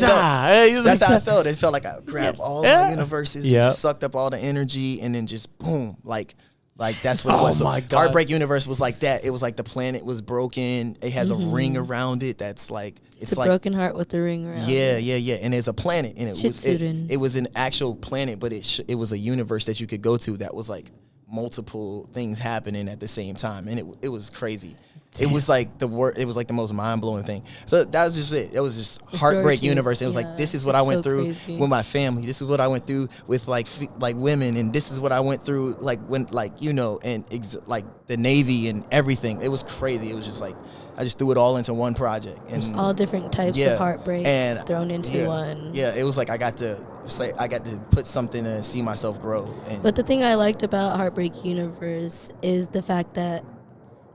that's how it felt. It felt like I grabbed all my universes, and just sucked up all the energy, and then just boom, like that's what it was. So my God. HeartBreak Universe was like that. It was like the planet was broken. It has a ring around it that's like it's a like broken heart with the ring around. Yeah. And it's a planet, and it was an actual planet, but it was a universe that you could go to that was like multiple things happening at the same time, and it was crazy. Damn. It was like it was like the most mind-blowing thing. So that was just it. It was just HeartBreak Universe. It was like, this is what I went through with my family. This is what I went through with like women, and this is what I went through like when, like, you know, and like the Navy and everything. It was crazy. It was just like I just threw it all into one project, and all different types of heartbreak and thrown into one. Yeah, it was like I got to put something and see myself grow. But the thing I liked about HeartBreak Universe is the fact that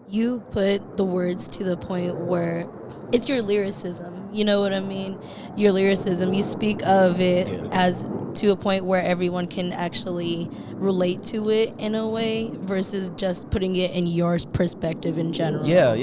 you put the words to the point where it's your lyricism. You know what I mean? Your lyricism. You speak of it as to a point where everyone can actually relate to it in a way versus just putting it in your perspective in general. Yeah.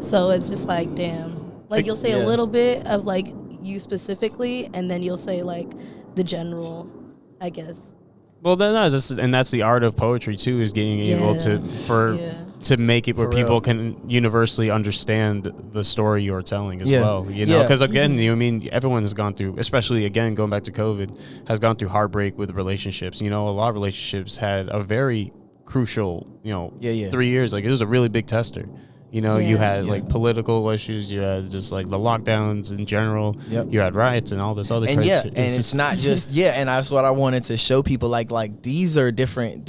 So it's just like, damn. Like you'll say a little bit of like you specifically, and then you'll say like the general, I guess. Well, that's the art of poetry too, is being able to make it where people can universally understand the story you're telling as well. You know, because again, you know, I mean, everyone has gone through, especially again going back to COVID, has gone through heartbreak with relationships. You know, a lot of relationships had a very crucial, you know, 3 years. Like it was a really big tester. You know, you had like political issues, you had just like the lockdowns in general, you had riots and all this other crazy shit. And it's not just and that's what I wanted to show people, like these are different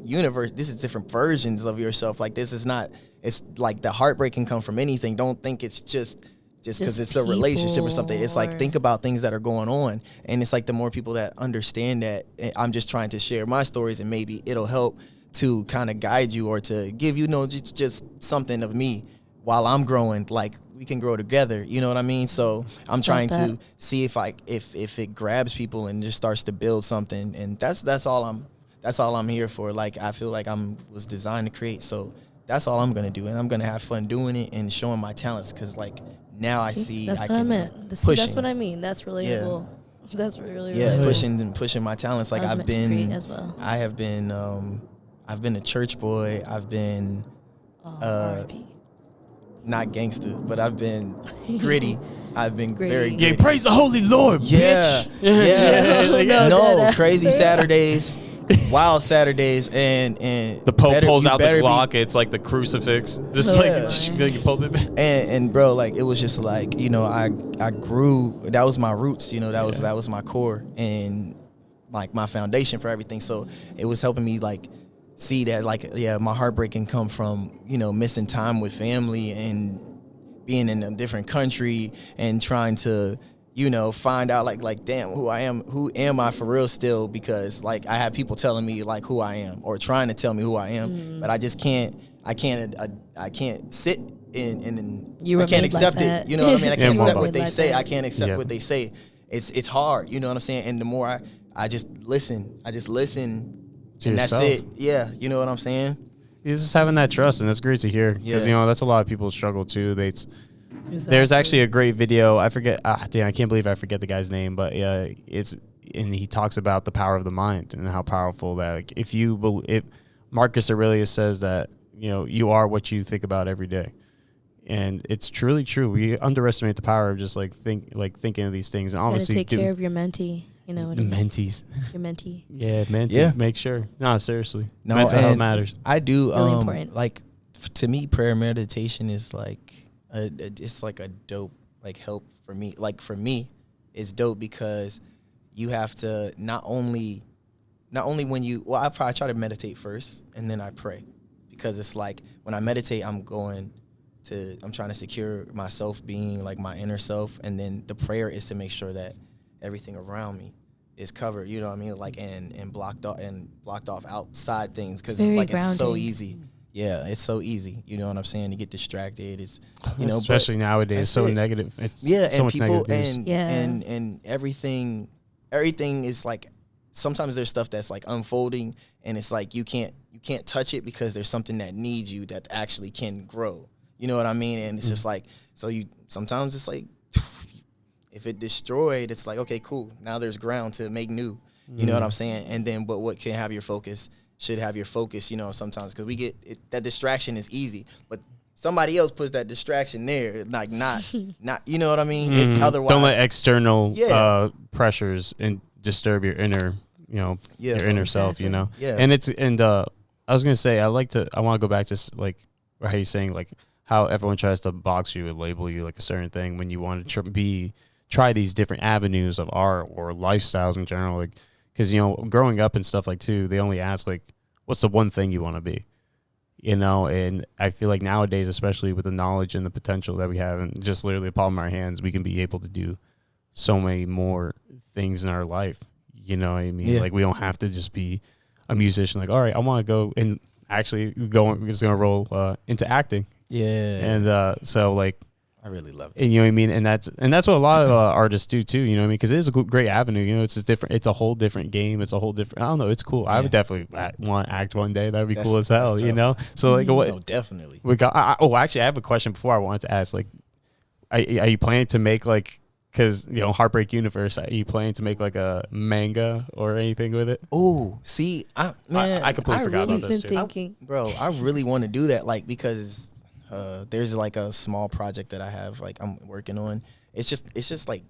universe, this is different versions of yourself. Like this is not, it's like the heartbreak can come from anything. Don't think it's just because it's a relationship or something. It's like, think about things that are going on, and it's like the more people that understand that, I'm just trying to share my stories, and maybe it'll help to kind of guide you or to give you know just something of me while I'm growing. Like we can grow together, you know what I mean? So I'm trying to see if it grabs people and just starts to build something, and that's all I'm here for. Like I feel like was designed to create, so that's all I'm gonna do, and I'm gonna have fun doing it and showing my talents, because like now I see that's I what can I meant. That's what I mean. That's relatable. That's really pushing my talents. Like I've been as well. I have been I've been a church boy. I've been not gangster, but I've been gritty. I've been very gritty. Yeah, praise the Holy Lord, bitch. No, crazy Saturdays, wild Saturdays, and the Pope pulls out the Glock. It's like the crucifix, just like you pulled it back. And bro, like it was just like, you know, I grew. That was my roots. You know, that was my core and like my foundation for everything. So it was helping me like see that, like, my heartbreak can come from, you know, missing time with family and being in a different country and trying to, you know, find out like damn, who am I for real still, because like I have people telling me like who I am or trying to tell me who I am, but I just can't sit in I can't accept it, you know what I mean? I can't accept what they say. I can't accept what they say. It's hard, you know what I'm saying? And the more I just listen and that's it. Yeah, you know what I'm saying? He's just having that trust, and that's great to hear, because you know that's a lot of people struggle too. There's actually a great video. I forget. I can't believe I forget the guy's name, but and he talks about the power of the mind and how powerful that. Like, if Marcus Aurelius says that, you know, you are what you think about every day, and it's truly true. We underestimate the power of just thinking of these things, and obviously take care of your mentee. You know what I mean? Mentees. Your mentee. Yeah, mentee. Yeah. Make sure. No, seriously. No, mental health matters. I do. Really important. Like to me, prayer meditation is like it's like a dope like help for me. Like for me, it's dope because you have to not only when you I try to meditate first and then I pray, because it's like when I meditate I'm trying to secure myself being like my inner self, and then the prayer is to make sure that everything around me is covered, you know what I mean, like and blocked off outside things, because it's like grounding. It's so easy. Yeah, it's so easy. You know what I'm saying? To get distracted. It's especially nowadays, so negative. It's so and much people and everything is like, sometimes there's stuff that's like unfolding and it's like you can't touch it because there's something that needs you that actually can grow. You know what I mean? And it's just like, so sometimes it's like if it destroyed, it's like, okay, cool. Now there's ground to make new. You know what I'm saying? And then, but what can have your focus should have your focus, you know, sometimes, because we get that distraction is easy, but somebody else puts that distraction there, like not, you know what I mean? It's otherwise, don't let external pressures and disturb your inner, your inner self, you know? Yeah. And I was going to say, I want to go back to like how you're saying, like how everyone tries to box you and label you like a certain thing when you want to try these different avenues of art or lifestyles in general, like, because, growing up and stuff like too, they only ask like, what's the one thing you want to be, and I feel like nowadays, especially with the knowledge and the potential that we have and just literally the palm of our hands, we can be able to do so many more things in our life. You know what I mean? Yeah. Like we don't have to just be a musician. Like, all right, I want to go and actually we're just going to roll into acting. Yeah. And so like, I really love it. And you know what I mean? And that's what a lot of artists do too, you know what I mean? Because it is a great avenue, it's just different. It's a whole different game. It's a whole different, I don't know, it's cool. Yeah. I would definitely want to act one day. That'd be cool as hell, you know? So like, what? No, definitely. Actually, I have a question before I wanted to ask, like, are you planning to make like, because, HeartBreak Universe, are you planning to make like a manga or anything with it? Oh, see, I completely forgot about this too. Bro, I really want to do that, like, because there's like a small project that I have, like I'm working on. It's just like,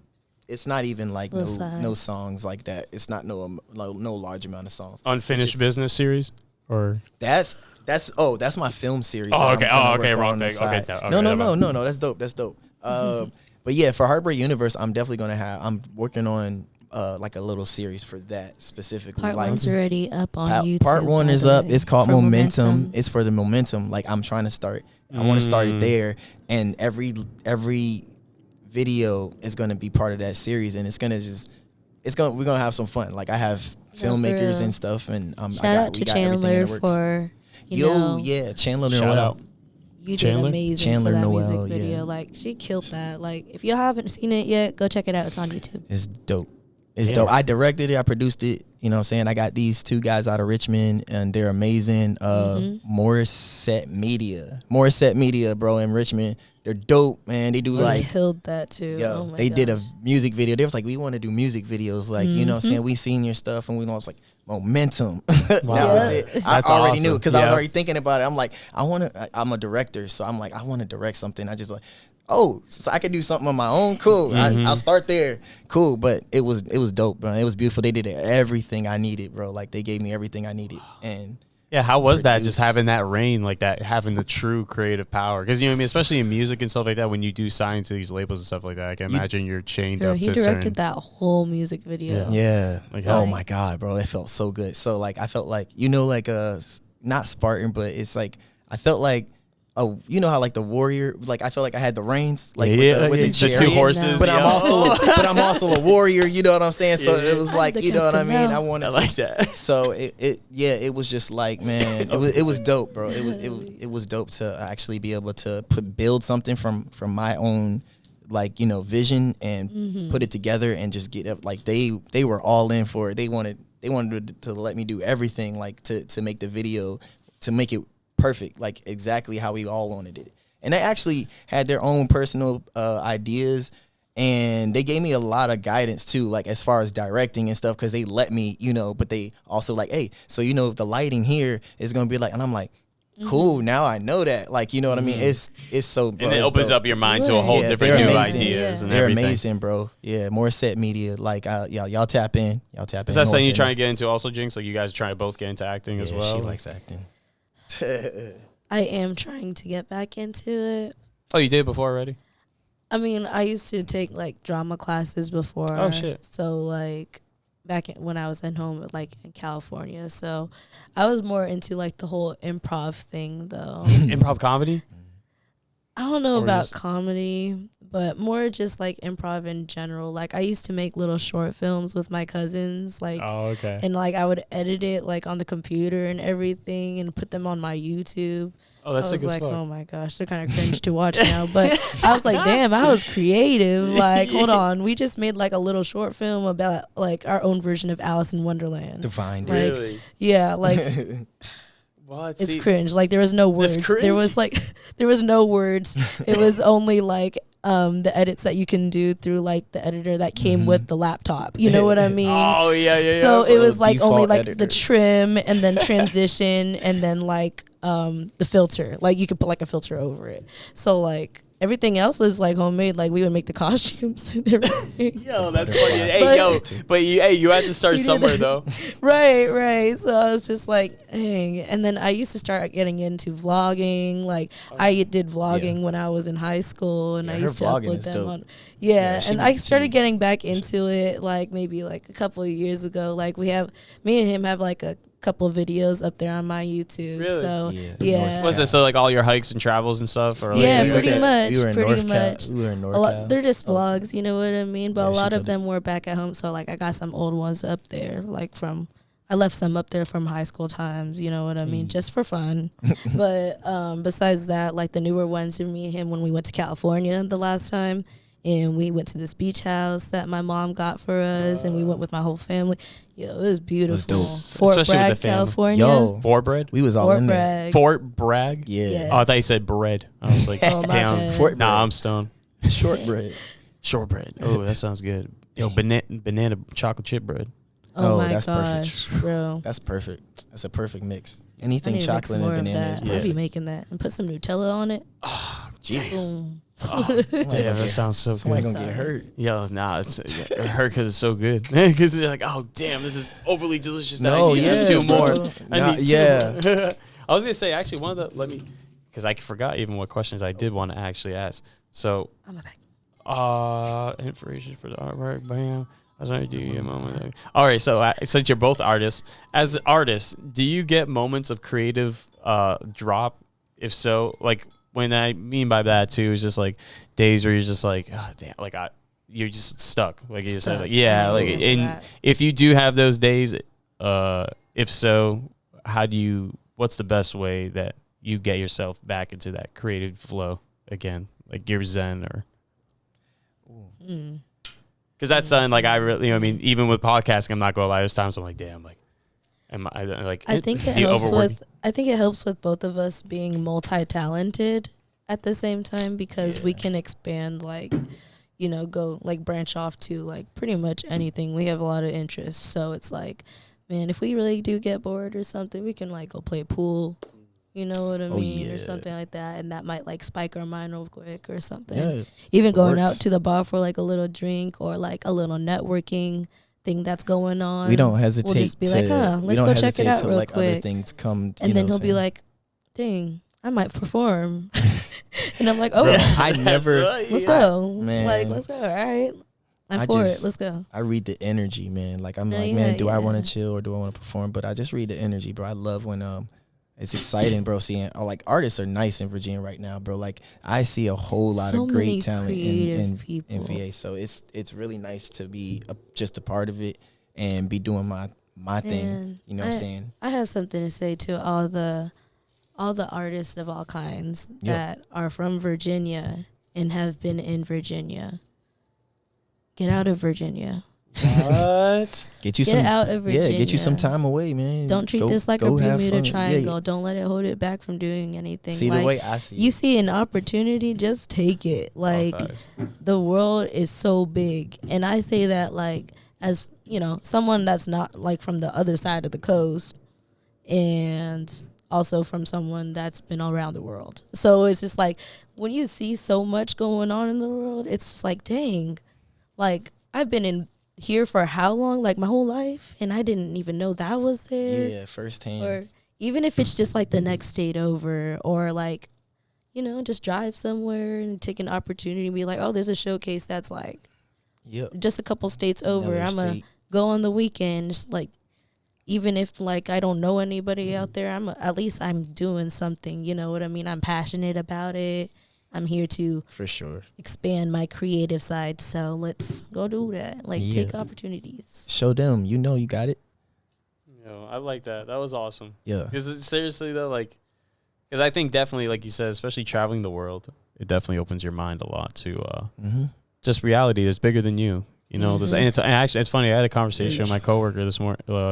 it's not even like no songs like that. It's not no large amount of songs. Unfinished business series, or that's my film series. Oh, okay. Wrong thing. Okay, no. That's dope. But yeah, for HeartBreak Universe, I'm definitely I'm working on like a little series for that specifically. Part one's already up on YouTube. Part one is up. It's called Momentum. It's for the Momentum. Like I'm trying to start. I want to start it there, and every video is going to be part of that series, and we're gonna have some fun. Like I have filmmakers and stuff, and shout out to Chandler for Chandler Noel. Shout out. You did amazing for that music video. Yeah. Like she killed that. Like if you haven't seen it yet, go check it out. It's on YouTube. It's dope. It's dope. I directed it. I produced it. You know what I'm saying? I got these two guys out of Richmond, and they're amazing. Morissette Media, bro, in Richmond. They're dope, man. They do like killed that too. Yo, they did a music video. They was like, we want to do music videos. Like, you know what I'm saying? We seen your stuff, and we know it's like Momentum. Wow. That was it. I already knew because I was already thinking about it. I'm like, I'm a director, so I'm like, I want to direct something. I just like, so I could do something on my own. Cool. I'll start there. Cool. But it was dope, bro. It was beautiful. They did everything I needed, bro. Like they gave me everything I needed. And yeah, how was that? Just having that reign, like that, having the true creative power. Because, you know what I mean? Especially in music and stuff like that, when you do sign to these labels and stuff like that, I can imagine you're chained up to he directed that whole music video. Yeah. Like, oh my God, bro. It felt so good. So like, I felt like, like not Spartan, but it's like, I felt like, you know how like the warrior, like I felt like I had the reins, like with the two horses. But I'm also a warrior. You know what I'm saying? So it was like, you know what I mean? I like that. So it was just like, man, it was dope, bro. It was dope to actually be able to build something from my own, like, vision and put it together and just get up. Like they were all in for it. They wanted to let me do everything, like to make the video, to make it perfect, like exactly how we all wanted it. And they actually had their own personal ideas, and they gave me a lot of guidance too, like as far as directing and stuff, because they let me, but they also like, hey, so the lighting here is gonna be like, and I'm like, cool, now I know that, like, you know what I mean? It's so, bro, and it opens up your mind to a whole different new ideas and they're everything. Amazing, bro. Yeah, Morissette Media, like y'all tap in. Is that something you're trying to get into also, Jynnx? Like you guys trying to both get into acting as well? She likes acting. I am trying to get back into it. Oh, you did before already? I mean, I used to take like drama classes before. Oh shit! So like when I was at home, like in California, so I was more into like the whole improv thing, though. Improv comedy? I don't know about comedy, but more just like improv in general. Like I used to make little short films with my cousins, like, and like I would edit it like on the computer and everything, and put them on my YouTube. Oh, that's I was like, fuck. oh my gosh, they're kind of cringe to watch now. But I was like, damn, I was creative. Like, hold on, we just made like a little short film about like our own version of Alice in Wonderland. Divine, like, really? Yeah, like. What? It's cringe. Like there was no words. There was no words. It was only like the edits that you can do through like the editor that came with the laptop. You know what I mean? Oh yeah. So it was like only like editor. the trim and then transition and then like the filter. Like you could put like a filter over it. So like everything else was like homemade. Like we would make the costumes and everything. Yo, that's funny. Hey, but you had to start somewhere though. Right. So I was just like, dang. And then I used to start getting into vlogging. Like I did vlogging when I was in high school, and I used to upload them on. Yeah, and I started getting back into it like maybe like a couple of years ago. Like me and him have like a couple of videos up there on my YouTube. Really? So Yeah. Was it so like all your hikes and travels and stuff? Or like, yeah, pretty much. We were in pretty North much. We were in North. They're just vlogs, you know what I mean? But Yeah, a lot she of killed them were back at home. So like I got some old ones up there, like I left some up there from high school times, you know what I mean, just for fun. But besides that, like the newer ones, me and him when we went to California the last time, and we went to this beach house that my mom got for us, and we went with my whole family. Yo, it was beautiful. Fort Especially Bragg, with the family. California. Yo, Fort Bragg? we was all Fort in there. Bragg. Fort Bragg? Yeah. Oh, I thought you said bread. I was like, Oh, my damn. bad. Fort Bragg. Nah, I'm stoned. Shortbread. Shortbread. Oh, that sounds good. Yo, banana chocolate chip bread. Oh, Oh, my that's gosh, bro. That's perfect. That's a perfect mix. I Anything need to mix chocolate more and of banana is that. I'll perfect. be making that and put some Nutella on it. Jesus. Boom. Oh, damn, that sounds so Somebody good. gonna get hurt. Yo, nah, it hurt because it's so good. Because they're like, oh, damn, this is overly delicious. No, I need yeah, two bro. more. I need Yeah. two more. I was going to say, actually, because I forgot even what questions I did want to actually ask. So, I'm back. information for the artwork, bam. I was trying to do you a moment. All right, so since you're both artists, as artists, do you get moments of creative drop? If so, like, when I mean by that too is just like days where you're just like, oh, damn, like you're just stuck, like you said, like like, and if you do have those days, if so, what's the best way that you get yourself back into that creative flow again, like you're zen or? Because that's something like I really, I mean, even with podcasting, I'm not going to lie. There's times I'm like, damn, like, I think it helps with both of us being multi-talented at the same time, because we can expand, like, you know, go like branch off to like pretty much anything. We have a lot of interests, so it's like, man, if we really do get bored or something, we can like go play pool. You know what I mean? Or something like that. And that might like spike our mind real quick or something. Yeah, even going out to the bar for like a little drink or like a little networking thing that's going on. We don't hesitate. We'll just be like, let's go check it out real quick. Other things come, and then he'll be like, dang, I might perform. And I'm like, oh, I never. Let's go. Man. Like, let's go. All right. I'm for it. Let's go. I read the energy, man. Like, I'm like, man, do I want to chill or do I want to perform? But I just read the energy, bro. I love when it's exciting, bro, seeing like artists are nice in Virginia right now, bro. Like I see a whole lot of great talent in VA. So it's really nice to be just a part of it and be doing my thing. You know what I'm saying? I have something to say to all the artists of all kinds that are from Virginia and have been in Virginia. Get out of Virginia. What? Get out of Virginia. Yeah, get you some time away, man. Don't treat this like a Bermuda Triangle. Yeah. Don't let it hold it back from doing anything. See, like, the way I see it. You see an opportunity, just take it. Like, the world is so big. And I say that, like, as, you know, someone that's not, like, from the other side of the coast, and also from someone that's been around the world. So it's just like, when you see so much going on in the world, it's just like, dang. Like, I've been in here for how long? Like my whole life, and I didn't even know that was there. Yeah, firsthand. Or even if it's just like the next state over, or like, you know, just drive somewhere and take an opportunity and be like, oh, there's a showcase that's like just a couple states over. I'm going to go on the weekend. Just like, even if like I don't know anybody out there, at least I'm doing something, you know what I mean? I'm passionate about it. I'm here to for sure expand my creative side. So let's go do that. Like take opportunities. Show them, you know, you got it. I like that. That was awesome. Yeah. Because seriously though, like, because I think definitely, like you said, especially traveling the world, it definitely opens your mind a lot to just reality that's bigger than you. You know, and it's funny. I had a conversation with my coworker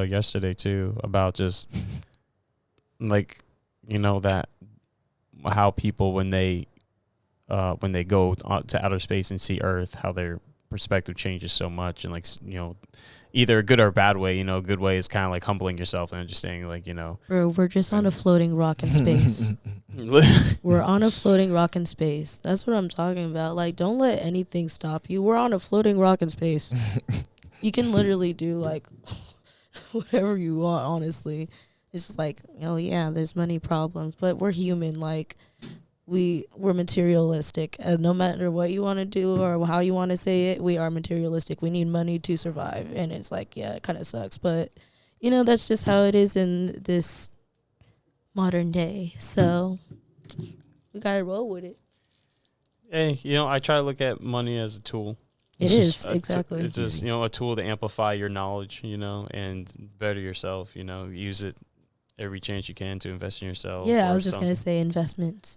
yesterday too about just like, you know, that how people when they go to outer space and see Earth, how their perspective changes so much, and like, you know, either a good or a bad way. You know, a good way is kind of like humbling yourself and understanding, like, you know, bro, we're just on a floating rock in space. We're on a floating rock in space. That's what I'm talking about. Like, don't let anything stop you. We're on a floating rock in space. You can literally do like whatever you want, honestly. It's just like, oh yeah, there's money problems, but we're human. Like, we're materialistic. No matter what you want to do or how you want to say it, we are materialistic. We need money to survive. And it's like, yeah, it kind of sucks. But, you know, that's just how it is in this modern day. So we got to roll with it. Hey, you know, I try to look at money as a tool. It is, exactly. It's just, you know, a tool to amplify your knowledge, you know, and better yourself, you know, use it every chance you can to invest in yourself. Yeah, I was just going to say investment,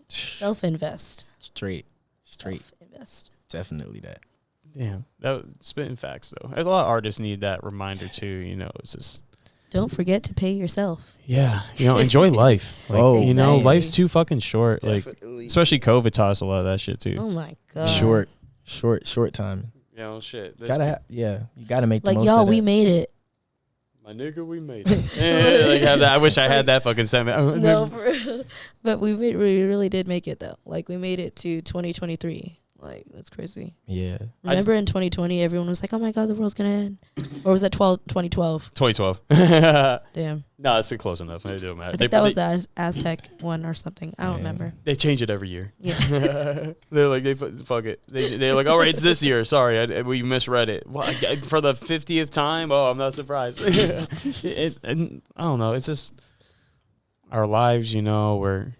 self-invest. Straight. Self-invest. Definitely that. Damn, that spitting facts, though. A lot of artists need that reminder, too, you know, it's just. Don't forget to pay yourself. Yeah, you know, enjoy life. Like, you know, life's too fucking short. Definitely. Like, especially COVID taught us a lot of that shit, too. Oh, my God. Short time. You know, shit. You gotta make the like, most y'all, of that. we made it. My nigga, we made it. Like, have that. I wish I had that fucking sentiment. No, for real. But we really did make it, though. Like, we made it to 2023. Like, that's crazy. Yeah. Remember in 2020, everyone was like, oh, my God, the world's going to end. Or was that 2012? 2012. Damn. No, it's close enough. It don't matter. I think that was the Aztec one or something. I don't remember. They change it every year. Yeah. They're like, fuck it. They're like, all right, it's this year. Sorry, we misread it. Well, for the 50th time? Oh, I'm not surprised. And I don't know. It's just our lives, you know, where,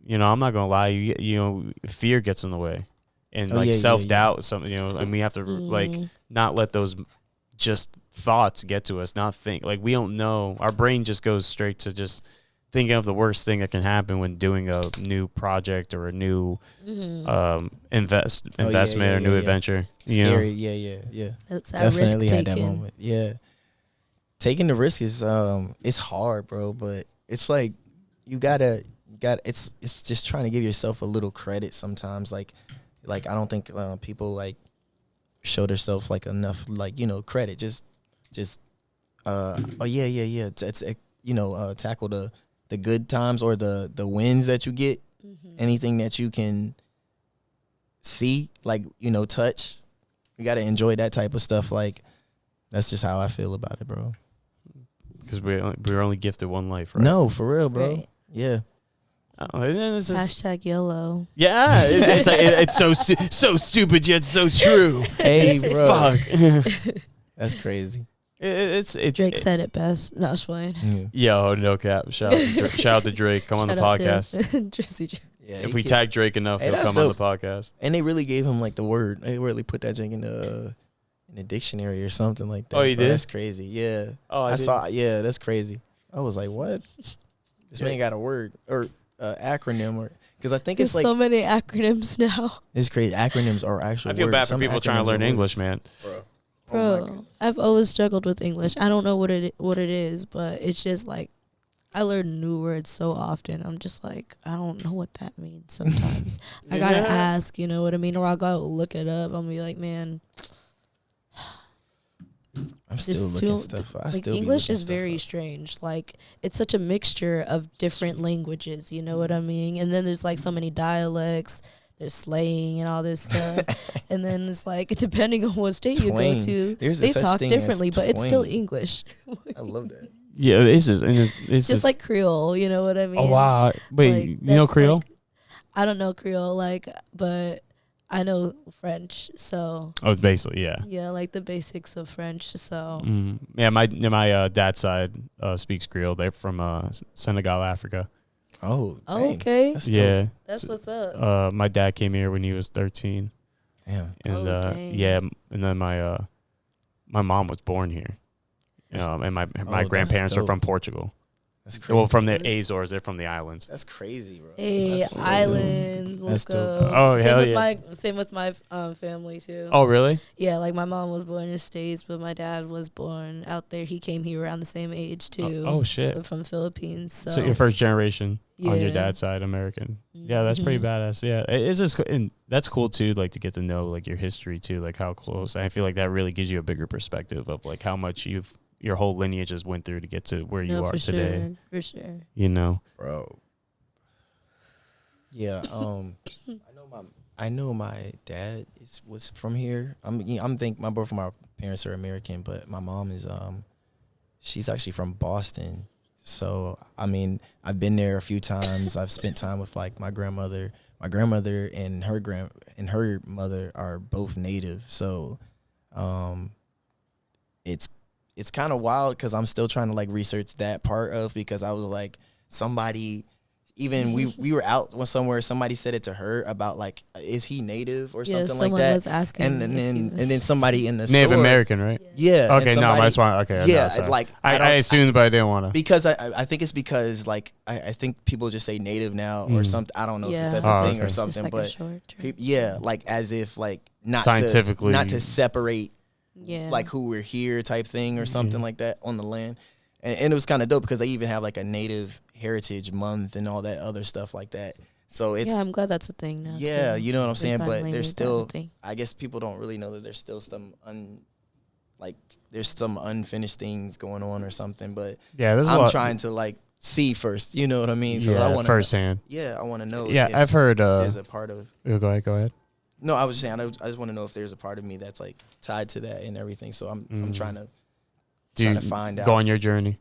you know, I'm not going to lie. You know, fear gets in the way. And, self-doubt, something, you know, and we have to, like, not let those just thoughts get to us, not think. Like, we don't know. Our brain just goes straight to just thinking of the worst thing that can happen when doing a new project or a new investment or new adventure. Scary, you know? yeah. That's definitely had that moment. Yeah, taking the risk is it's hard, bro. But it's like you gotta. It's just trying to give yourself a little credit sometimes. Like I don't think people like show themselves like enough, like, you know, credit. Just it's you know, tackle the good times or the wins that you get. Anything that you can see, like, you know, touch, you got to enjoy that type of stuff. Like, that's just how I feel about it, bro. Because we're only gifted one life, right? No, for real, bro. Right. Yeah. Hashtag YOLO. Yeah, it's so stupid yet so true. Hey, bro. Fuck. That's crazy. Drake said it best. No, I was playing. Yo, no cap. Shout out to Drake. Come on the podcast. Yeah, if we tag Drake enough, he'll come on the podcast. And they really gave him like the word. They really put that Drake in the dictionary or something like that. Oh, you did? That's crazy. Yeah. Oh, I saw. Yeah, that's crazy. I was like, what? This man got a word or acronym, or because I think There's it's like so many acronyms now. It's crazy. Acronyms are actual. I feel bad for people trying to learn English, man. Bro, I've always struggled with English. I don't know what it is, but it's just like I learn new words so often. I'm just like, I don't know what that means sometimes. I gotta ask, you know what I mean? Or I'll go look it up. I'll be like, man, I'm still looking stuff. English is very strange. Like, it's such a mixture of different languages, you know what I mean? And then there's like so many dialects. There's slang and all this stuff. And then it's like, depending on what state you go to, they talk differently, but it's still English. I love that. Yeah, it's just like Creole. You know what I mean? Oh wow! Wait, Like, you know Creole? Like, I don't know Creole, like, but I know French. So. Oh, it's basically yeah. Yeah, like the basics of French. So. Yeah, my dad's side speaks Creole. They're from Senegal, Africa. Oh, okay. Yeah, that's what's up. My dad came here when he was 13. Damn. And yeah, and then my mom was born here. And my grandparents are from Portugal. That's crazy. Well, from the Azores, they're from the islands. That's crazy, bro. Hey, that's islands, let's go. Oh, hell yeah. Same with my family too. Oh, really? Yeah, like my mom was born in the States, but my dad was born out there. He came here around the same age too. Oh shit! But from Philippines. So you're first generation on your dad's side American. Yeah, that's pretty badass. Yeah, it's just and that's cool too. Like to get to know like your history too, like how close. I feel like that really gives you a bigger perspective of like how much your whole lineage just went through to get to where you are today. For sure. You know, bro. Yeah. I know my dad was from here. Both of my parents are American, but my mom is she's actually from Boston. So I mean, I've been there a few times. I've spent time with like my grandmother. My grandmother and her mother are both native. So, it's kind of wild because I'm still trying to like research that part of, because I was like, somebody, even we were out somewhere, somebody said it to her about like, is he native or something like that? Was asking and then somebody in the Native store, American, right? Yeah. Okay, no, that's why. Okay, yeah, no, like I assumed, but I didn't want to. Because I think it's because like I think people just say native now or something. I don't know if that's a thing or something, but yeah, like as if like not scientifically not to separate. Yeah, like who we're here type thing or something like that on the land. And it was kind of dope because they even have like a native heritage month and all that other stuff like that. So it's, I'm glad that's a thing now. Yeah, too. you know what I'm saying? But there's still, I guess people don't really know that there's still some there's some unfinished things going on or something. But yeah, I'm trying to like see first, you know what I mean? So yeah, I want firsthand. Yeah, I want to know. Yeah, I've heard there's a part of. Go ahead. No, I was just saying, I just want to know if there's a part of me that's like tied to that and everything. So I'm trying to find out. Go on your journey.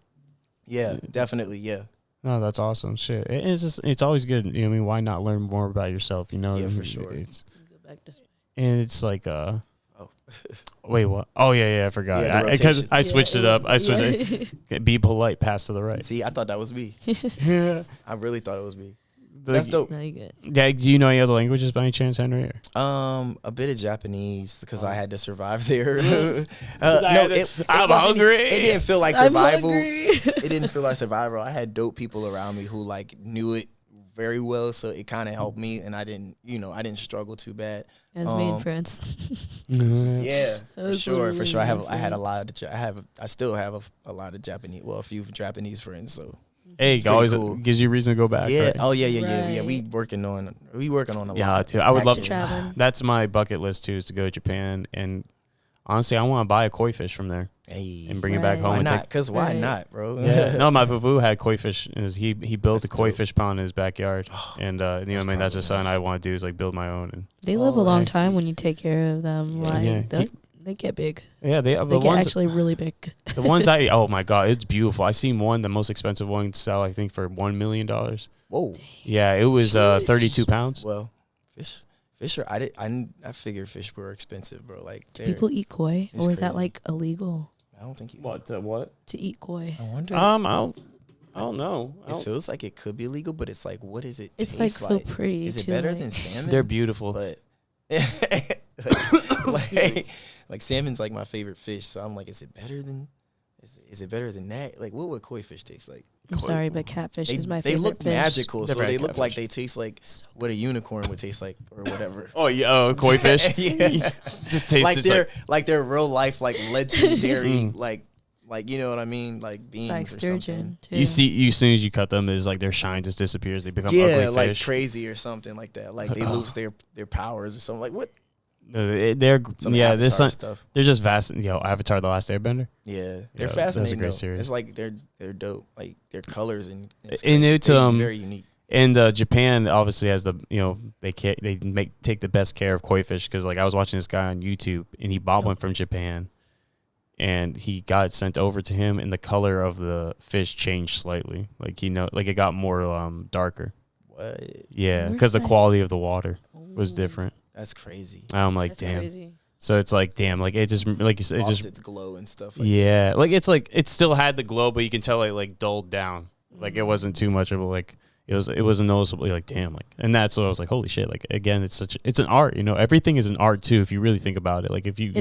Yeah, definitely. Yeah. No, that's awesome. Shit, it's always good. You know, I mean, why not learn more about yourself? You know, yeah, for sure. And it's like wait, what? Oh yeah, I forgot. Because I switched it up. I switched it. Be polite. Pass to the right. See, I thought that was me. I really thought it was me. Like, that's dope. No, you good. Yeah, do you know any other languages by any chance, Henry? A bit of Japanese because I had to survive there. I'm hungry. It didn't feel like survival. It didn't feel like survival. I had dope people around me who like knew it very well, so it kind of helped me, and I didn't struggle too bad. As made friends. Yeah, for sure. I still have a lot of Japanese. Well, a few Japanese friends. So. Hey, always cool. Gives you a reason to go back. Yeah. Right? Oh yeah. We working on a lot. Yeah, too. I would love to. Traveling. That's my bucket list too, is to go to Japan, and honestly, I want to buy a koi fish from there and bring it back home. Why not? Because why not, bro? Yeah. No, my vuvu had koi fish. He built a koi fish pond in his backyard, and you know, I mean, that's just something I want to do, is like build my own. And they live a long time when you take care of them. They get big. Yeah, they get actually really big. The ones oh my god, it's beautiful. I seen one, the most expensive one, sell I think for $1 million. Whoa. Yeah, it was 32 pounds. Well, fish are. I figured fish were expensive, bro. Like, do people eat koi, or is that like illegal? I don't think. What to eat koi? I wonder. I don't know. It feels like it could be illegal, but it's like, what is it? It's like so pretty. Is it better than salmon? They're beautiful, but like salmon's like my favorite fish, so I'm like, is it better than that? Like, what would koi fish taste like? I'm sorry, but catfish is my favorite. They look fish. magical, so they look catfish. like they taste like what a unicorn would taste like, or whatever. Oh yeah, koi fish. Yeah. Just tastes like they're real life, like legendary, like you know what I mean, like beings like or sturgeon something. too. As soon as you cut them, it's like their shine just disappears. They become ugly fish. Like crazy or something like that. Like they lose their powers or something. Like what? They're stuff. They're just vast. Avatar: The Last Airbender. Yeah, they're fascinating. That's a great series. It's like they're dope. Like their colors and it's very unique. And Japan obviously has they take the best care of koi fish, because like I was watching this guy on YouTube and he bought one from Japan, and he got it sent over to him, and the color of the fish changed slightly. Like it got more darker. What? Yeah, because the quality of the water was different. That's crazy. I'm like, That's damn. crazy. So it's like, damn, like it just, like you said, Lost its glow and stuff. Yeah, like it's like it still had the glow, but you can tell it like dulled down. Like it wasn't too much of a like. It wasn't noticeably like, damn, like, and that's what I was like, holy shit, like, again, it's an art, everything is an art too if you really think about it. Like if you,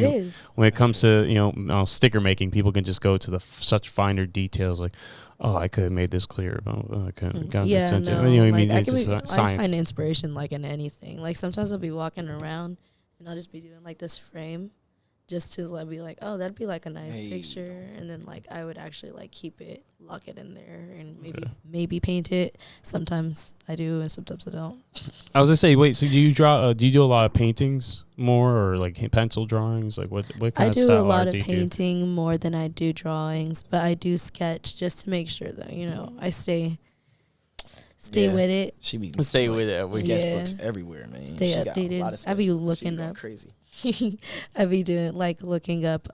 when it comes to sticker making, people can just go to the such finer details, like, oh, I could have made this clear, but I couldn't. Yeah, no, I mean, like, it's just science. I find inspiration like in anything. Like sometimes I'll be walking around and I'll just be doing like this frame, just to like be like, oh, that'd be like a nice picture, and then like I would actually like keep it, lock it in there, and maybe paint it. Sometimes I do, and sometimes I don't. I was gonna say, wait, so do you draw? Do you do a lot of paintings more, or like pencil drawings? Like what kind of style? I do a lot of painting more than I do drawings, but I do sketch just to make sure that I stay with it. She be stay with it. Sketchbooks everywhere, man. Stay updated. I be looking up crazy. I be doing like looking up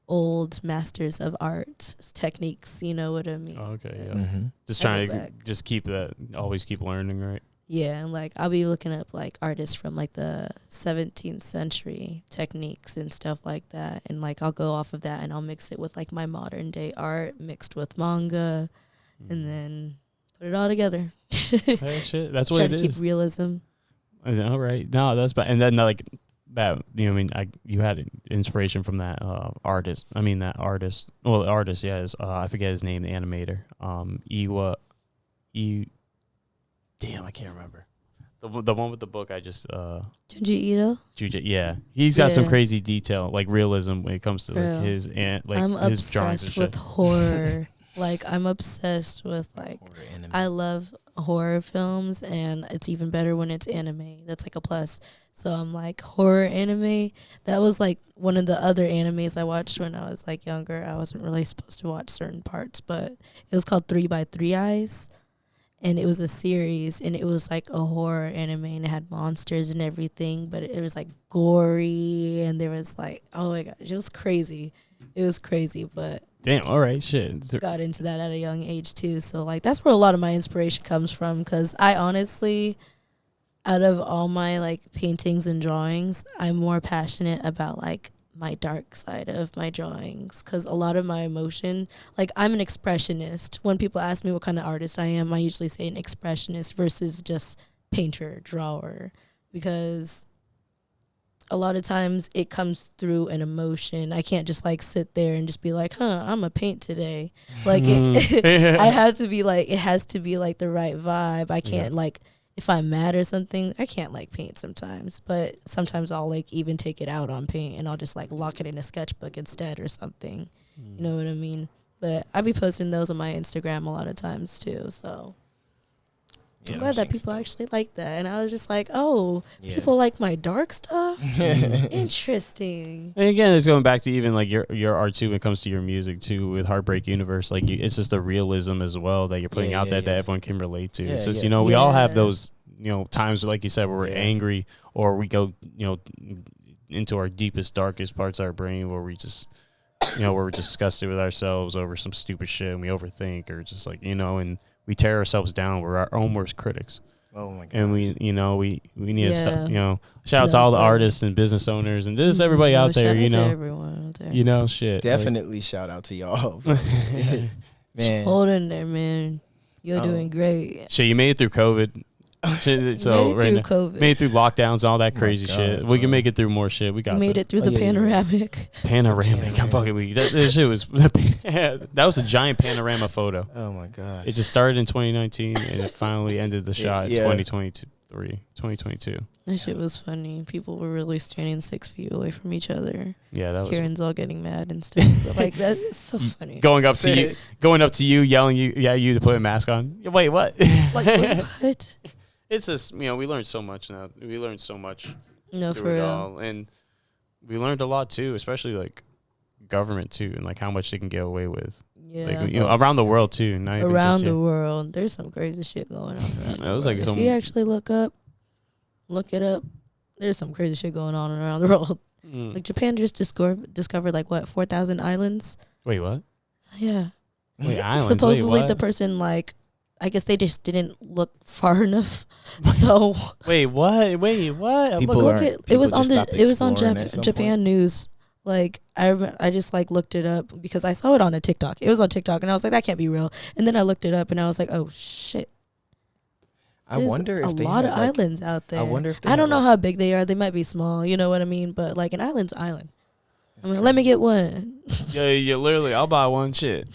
old masters of art techniques. You know what I mean? Oh, okay, yeah. Mm-hmm. Just trying to just keep that. Always keep learning, right? Yeah, and like I'll be looking up like artists from like the 17th century techniques and stuff like that, and like I'll go off of that and I'll mix it with like my modern day art mixed with manga, and then put it all together. Hey, shit, that's what it is. Try to keep realism. I know, right? No, that's bad. And then like that, you had inspiration from that artist. I mean, that artist. Well, the artist, yeah, is I forget his name, the animator. Damn, I can't remember. The one with the book. I just Junji Ito. Yeah, he's got some crazy detail, like realism when it comes to like his I'm his drawings and obsessed with horror. Like I'm obsessed with like I love horror films, and it's even better when it's anime. That's like a plus. So I'm like, horror anime. That was like one of the other animes I watched when I was like younger. I wasn't really supposed to watch certain parts, but it was called 3 by 3 Eyes, and it was a series, and it was like a horror anime, and it had monsters and everything, but it was like gory, and there was like, oh my gosh, it was crazy. But damn, all right, shit. Got into that at a young age too. So like that's where a lot of my inspiration comes from, because I honestly, out of all my like paintings and drawings, I'm more passionate about like my dark side of my drawings, because a lot of my emotion, like I'm an expressionist. When people ask me what kind of artist I am, I usually say an expressionist versus just painter, drawer, because a lot of times it comes through an emotion. I can't just like sit there and just be like, I'm a paint today. Like it has to be like the right vibe. I can't like, if I'm mad or something, I can't like paint sometimes, but sometimes I'll like even take it out on paint, and I'll just like lock it in a sketchbook instead or something. You know what I mean? But I be posting those on my Instagram a lot of times too, so I'm glad that people actually like that. And I was just like, people like my dark stuff? Interesting. And again, it's going back to even like your art too when it comes to your music too with HeartBreak Universe. Like it's just the realism as well that you're putting out there that everyone can relate to. It's just, we all have those, times like you said where we're angry, or we go, into our deepest, darkest parts of our brain where we just, where we're disgusted with ourselves over some stupid shit and we overthink, or just like, and we tear ourselves down. We're our own worst critics. Oh my god! And we need to stop. Shout out to all the artists and business owners and just everybody out there. Shout out to everyone out there. Shit. Definitely shout out to y'all, man. Hold in there, man. You're doing great. Shit, you made it through COVID. So made it through lockdowns, all that crazy shit. We can make it through more shit. We made it through the panoramic. Panoramic. I'm fucking weak. That shit was that was a giant panorama photo. Oh my god! It just started in 2019 and it finally ended the shot in 2022. That shit was funny. People were really standing 6 feet away from each other. Yeah, that was. Karen's all getting mad and stuff. But like that's so funny. Going up to you, yelling you to put a mask on. Wait, what? Like what? It's just, we learned so much now. We learned so much. No, for real. And we learned a lot, too, especially, like, government, too, and, like, how much they can get away with. Yeah. Like, around the world, too. Not even around just the world. There's some crazy shit going on around the world. Like if you actually look it up, there's some crazy shit going on around the world. Like Japan just discovered like what 4,000 islands. Wait, what? Yeah. Wait, islands. Supposedly wait, the person like, I guess they just didn't look far enough. So wait, what? Wait, what? look at it was on Japan Japan news. Like I just like looked it up because I saw it on a TikTok. It was on TikTok and I was like, that can't be real. And then I looked it up and I was like, oh shit. I wonder if a lot of islands out there. I wonder if I don't know how big they are. They might be small. You know what I mean? But like an island's island. I mean, let me get one. Yeah, literally, I'll buy one. Shit,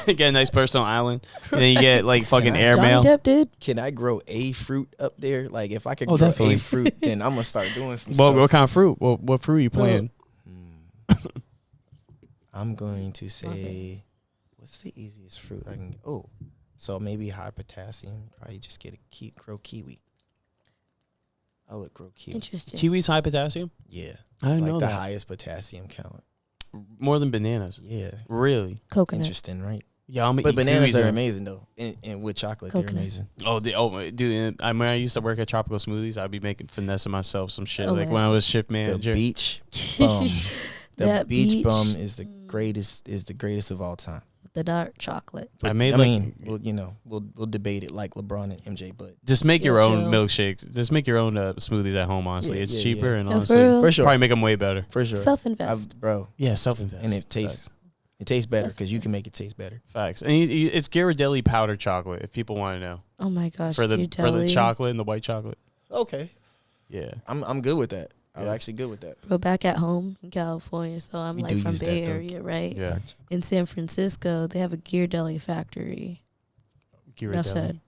get a nice personal island, and then you get like fucking airmail. Johnny Depp did. Can I grow a fruit up there? Like if I could grow definitely. a fruit, then I'm gonna start doing some Well, stuff. what kind of fruit? What fruit are you playing? I'm going to say, what's the easiest fruit I can get? Oh, so maybe high potassium. Probably just get grow kiwi. I would grow kiwi. Interesting. Kiwi's high potassium. Yeah, I didn't like know the that. highest potassium count. More than bananas. Yeah, Really? Coconut. interesting, right? Yeah, I'm. But bananas are amazing though, and with chocolate Coconut. they're amazing. Dude! When I used to work at Tropical Smoothies, I'd be making finessing myself some shit. Oh, like when I was shift The manager. beach bum, the That beach bum beach. is the greatest of all time. The dark chocolate. I made like. We'll debate it like LeBron and MJ, but Just make your Yeah, own Joe. milkshakes. Just make your own smoothies at home. Honestly, it's cheaper and No, for honestly, real. for sure, probably make them way better. for sure, Self-invest. bro. Yeah, self-invest. And it tastes better because you can make it taste better. Facts. And it's Ghirardelli powdered chocolate. If people want to know, Oh my gosh. for the Ghirardelli. chocolate and the white chocolate. Okay, Yeah. I'm good with that. I'm Yeah. actually good with that. We're back at home in California, so I'm We like do from use that, Bay though. Area, right? Yeah. In San Francisco, they have a Ghirardelli factory. Enough said.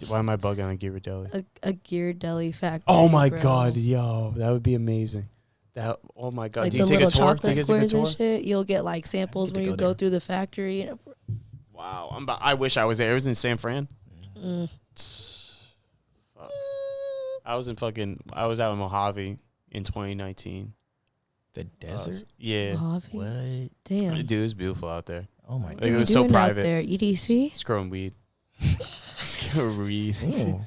Why am I bugging on Ghirardelli? A Ghirardelli factory. Oh my bro. god, yo, that would be amazing. Oh my god, Like do you the take a little tour? Do chocolate you take a squares tour? and shit. You'll get like samples need to when you go go there. through the factory. Wow, I wish I was there. It was in San Fran. Mm. Fuck. I was out in Mojave in 2019. The desert. Yeah. Mojave. What? Damn. Dude, it's beautiful out there. Oh my Like, What it are you was so doing private. out there? EDC? It's growing weed. It's growing weed. Ooh.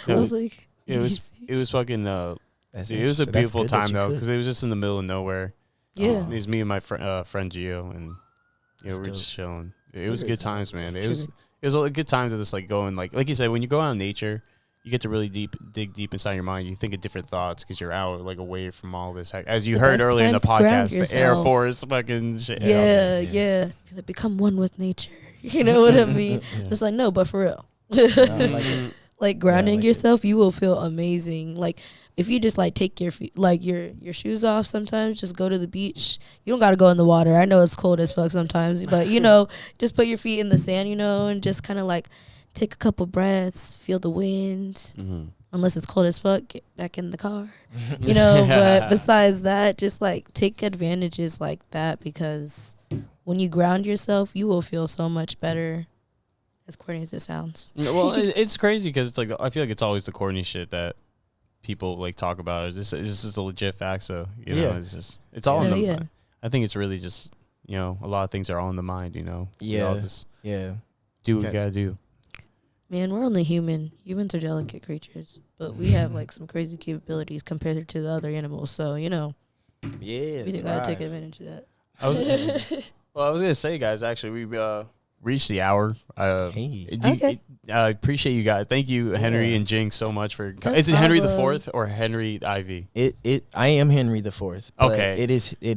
I was like, It was EDC? it was fucking That's dude, it was a interesting. That's beautiful good that time you though could. because it was just in the middle of nowhere. Yeah. It was me and my friend Gio, and we were Still- just chilling. It was Trigger good is times, not- man. It was a good time to just like go and like you said, when you go out in nature, you get to really dig deep inside your mind. You think of different thoughts because you're out like away from all this. As you The heard best earlier in the time to ground podcast, the Air yourself. Force fucking shit. Yeah, yeah. yeah. Like, become one with nature. You know what I mean? Yeah. It's like, no, but for real. I like it. Like grounding like it. yourself, you will feel amazing. Like if you just like take your feet, like your shoes off sometimes, just go to the beach. You don't got to go in the water. I know it's cold as fuck sometimes, but you know, just put your feet in the sand, you know, and just kind of like take a couple breaths, feel the wind. Mhm. Unless it's cold as fuck, get back in the car. You know, but besides that, just like take advantages like that because when you ground yourself, you will feel so much better. As corny as it sounds. Well, it's crazy because it's like I feel like it's always the corny shit that people like talk about. It's just a legit fact. So you know, Yeah. it's all in the. Yeah. I think it's really just a lot of things are all in the mind. You know. We Yeah. all just Yeah. do what we Okay. gotta do. Man, we're only human. Humans are delicate creatures, but we have like some crazy capabilities compared to the other animals. So you know, Yeah. we gotta take thrive. advantage of that. I was gonna say, guys. Actually, we reached the hour. Hey. Okay. I appreciate you guys. Thank you, Henry Yeah. and Jynnx, so much for. No Is it Henry the problem. IV or Henry IV? I am Henry the IV. Okay. It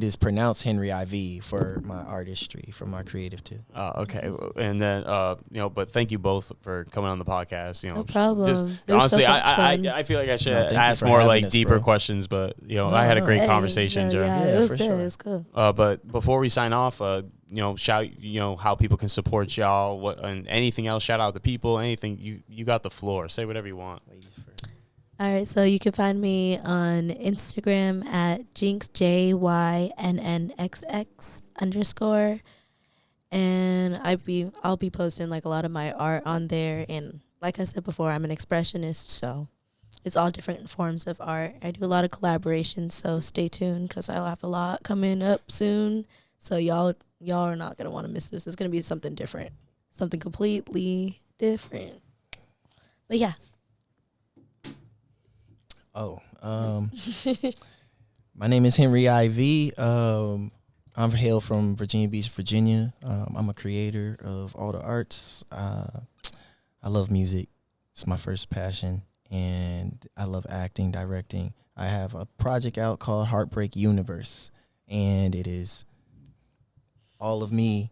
is pronounced Henry IV for my artistry, for my creative too. Okay, and then but thank you both for coming on the podcast. No problem. Just, It was honestly, so much fun. I feel like I should No, thank you ask for more having like us, deeper bro. questions, but I had a no. great Hey, conversation, no, Joe. yeah, Yeah, it was for good. sure. It was cool. But before we sign off, shout how people can support y'all, what and anything else. Shout out to people, anything you got the floor. Say whatever you want. Ladies first. All right, so you can find me on Instagram at Jynnx JYNNXX_, and I'll be posting like a lot of my art on there. And like I said before, I'm an expressionist, so it's all different forms of art. I do a lot of collaborations, so stay tuned because I'll have a lot coming up soon. So y'all are not gonna want to miss this. It's gonna be something different, something completely different. But yeah. Oh, My name is Henry IV. I'm hail from Virginia Beach, Virginia. I'm a creator of all the arts. I love music. It's my first passion. And I love acting, directing. I have a project out called HeartBreak Universe. And it is all of me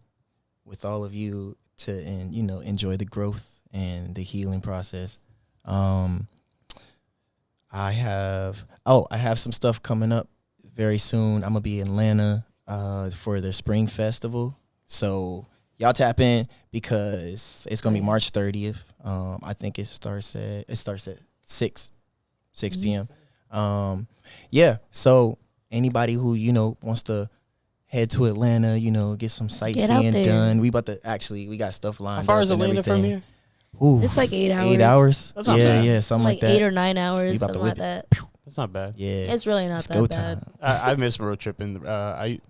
with all of you to, and you know, enjoy the growth and the healing process. I have some stuff coming up very soon. I'm gonna be in Atlanta for the Spring Festival. So y'all tap in because it's gonna be March 30th. I think it starts at 6 p.m. Yeah. So anybody who, you know, wants to head to Atlanta, you know, get some sightseeing done. We got stuff lined up. How far is Atlanta from here? Ooh, it's like 8 hours. 8 hours? That's not bad. Yeah, something like that. 8 or 9 hours, something like that. That's not bad. Yeah. It's really not that bad. I miss road tripping. I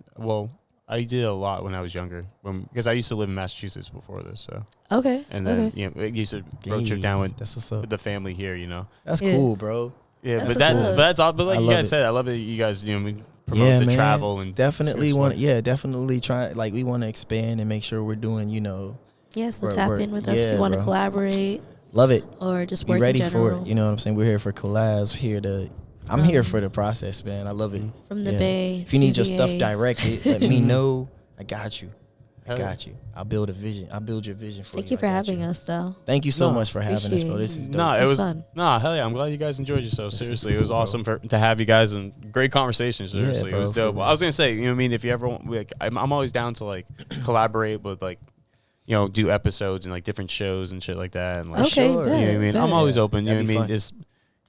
did a lot when I was younger because I used to live in Massachusetts before this. So Okay. and then you know, I used to road trip down with that's what's up. with the family here. You know. That's cool, bro. Yeah, That's that's all. But like you guys it. said, I love that you guys promote the travel and definitely definitely try. Like we want to expand and make sure we're doing. You know. Yeah, so tap in with us if you want to collaborate. Love it. Or just be work ready in for it. You know what I'm saying? We're here for collabs. I'm here for the process, man. I love it. From the Bay. If you need your stuff directed, let me know. I got you. I'll build a vision. I'll build your vision for you. Thank you for having us, though. Thank you so much for having us, bro. This is dope. it was fun. Hell yeah! I'm glad you guys enjoyed yourselves. Seriously, it was awesome to have you guys and great conversations. Seriously, it was dope. I was gonna say, you know what I mean? If you ever want, like, I'm always down to like collaborate with like, you know, do episodes and like different shows and shit like that. And like, okay, you know what I mean? I'm always open. You know what I mean? Fun. This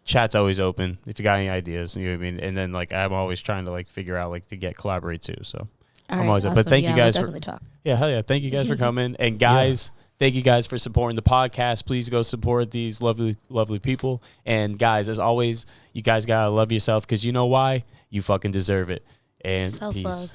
chat's always open. If you got any ideas, you know what I mean? And then like I'm always trying to like figure out like to get collaborate too. So. I'm always up. But thank you guys for talk. Yeah, hell yeah. Thank you guys for coming. And guys, thank you guys for supporting the podcast. Please go support these lovely, lovely people. And guys, as always, you guys gotta love yourself because you know why? You fucking deserve it. And Self-love. peace.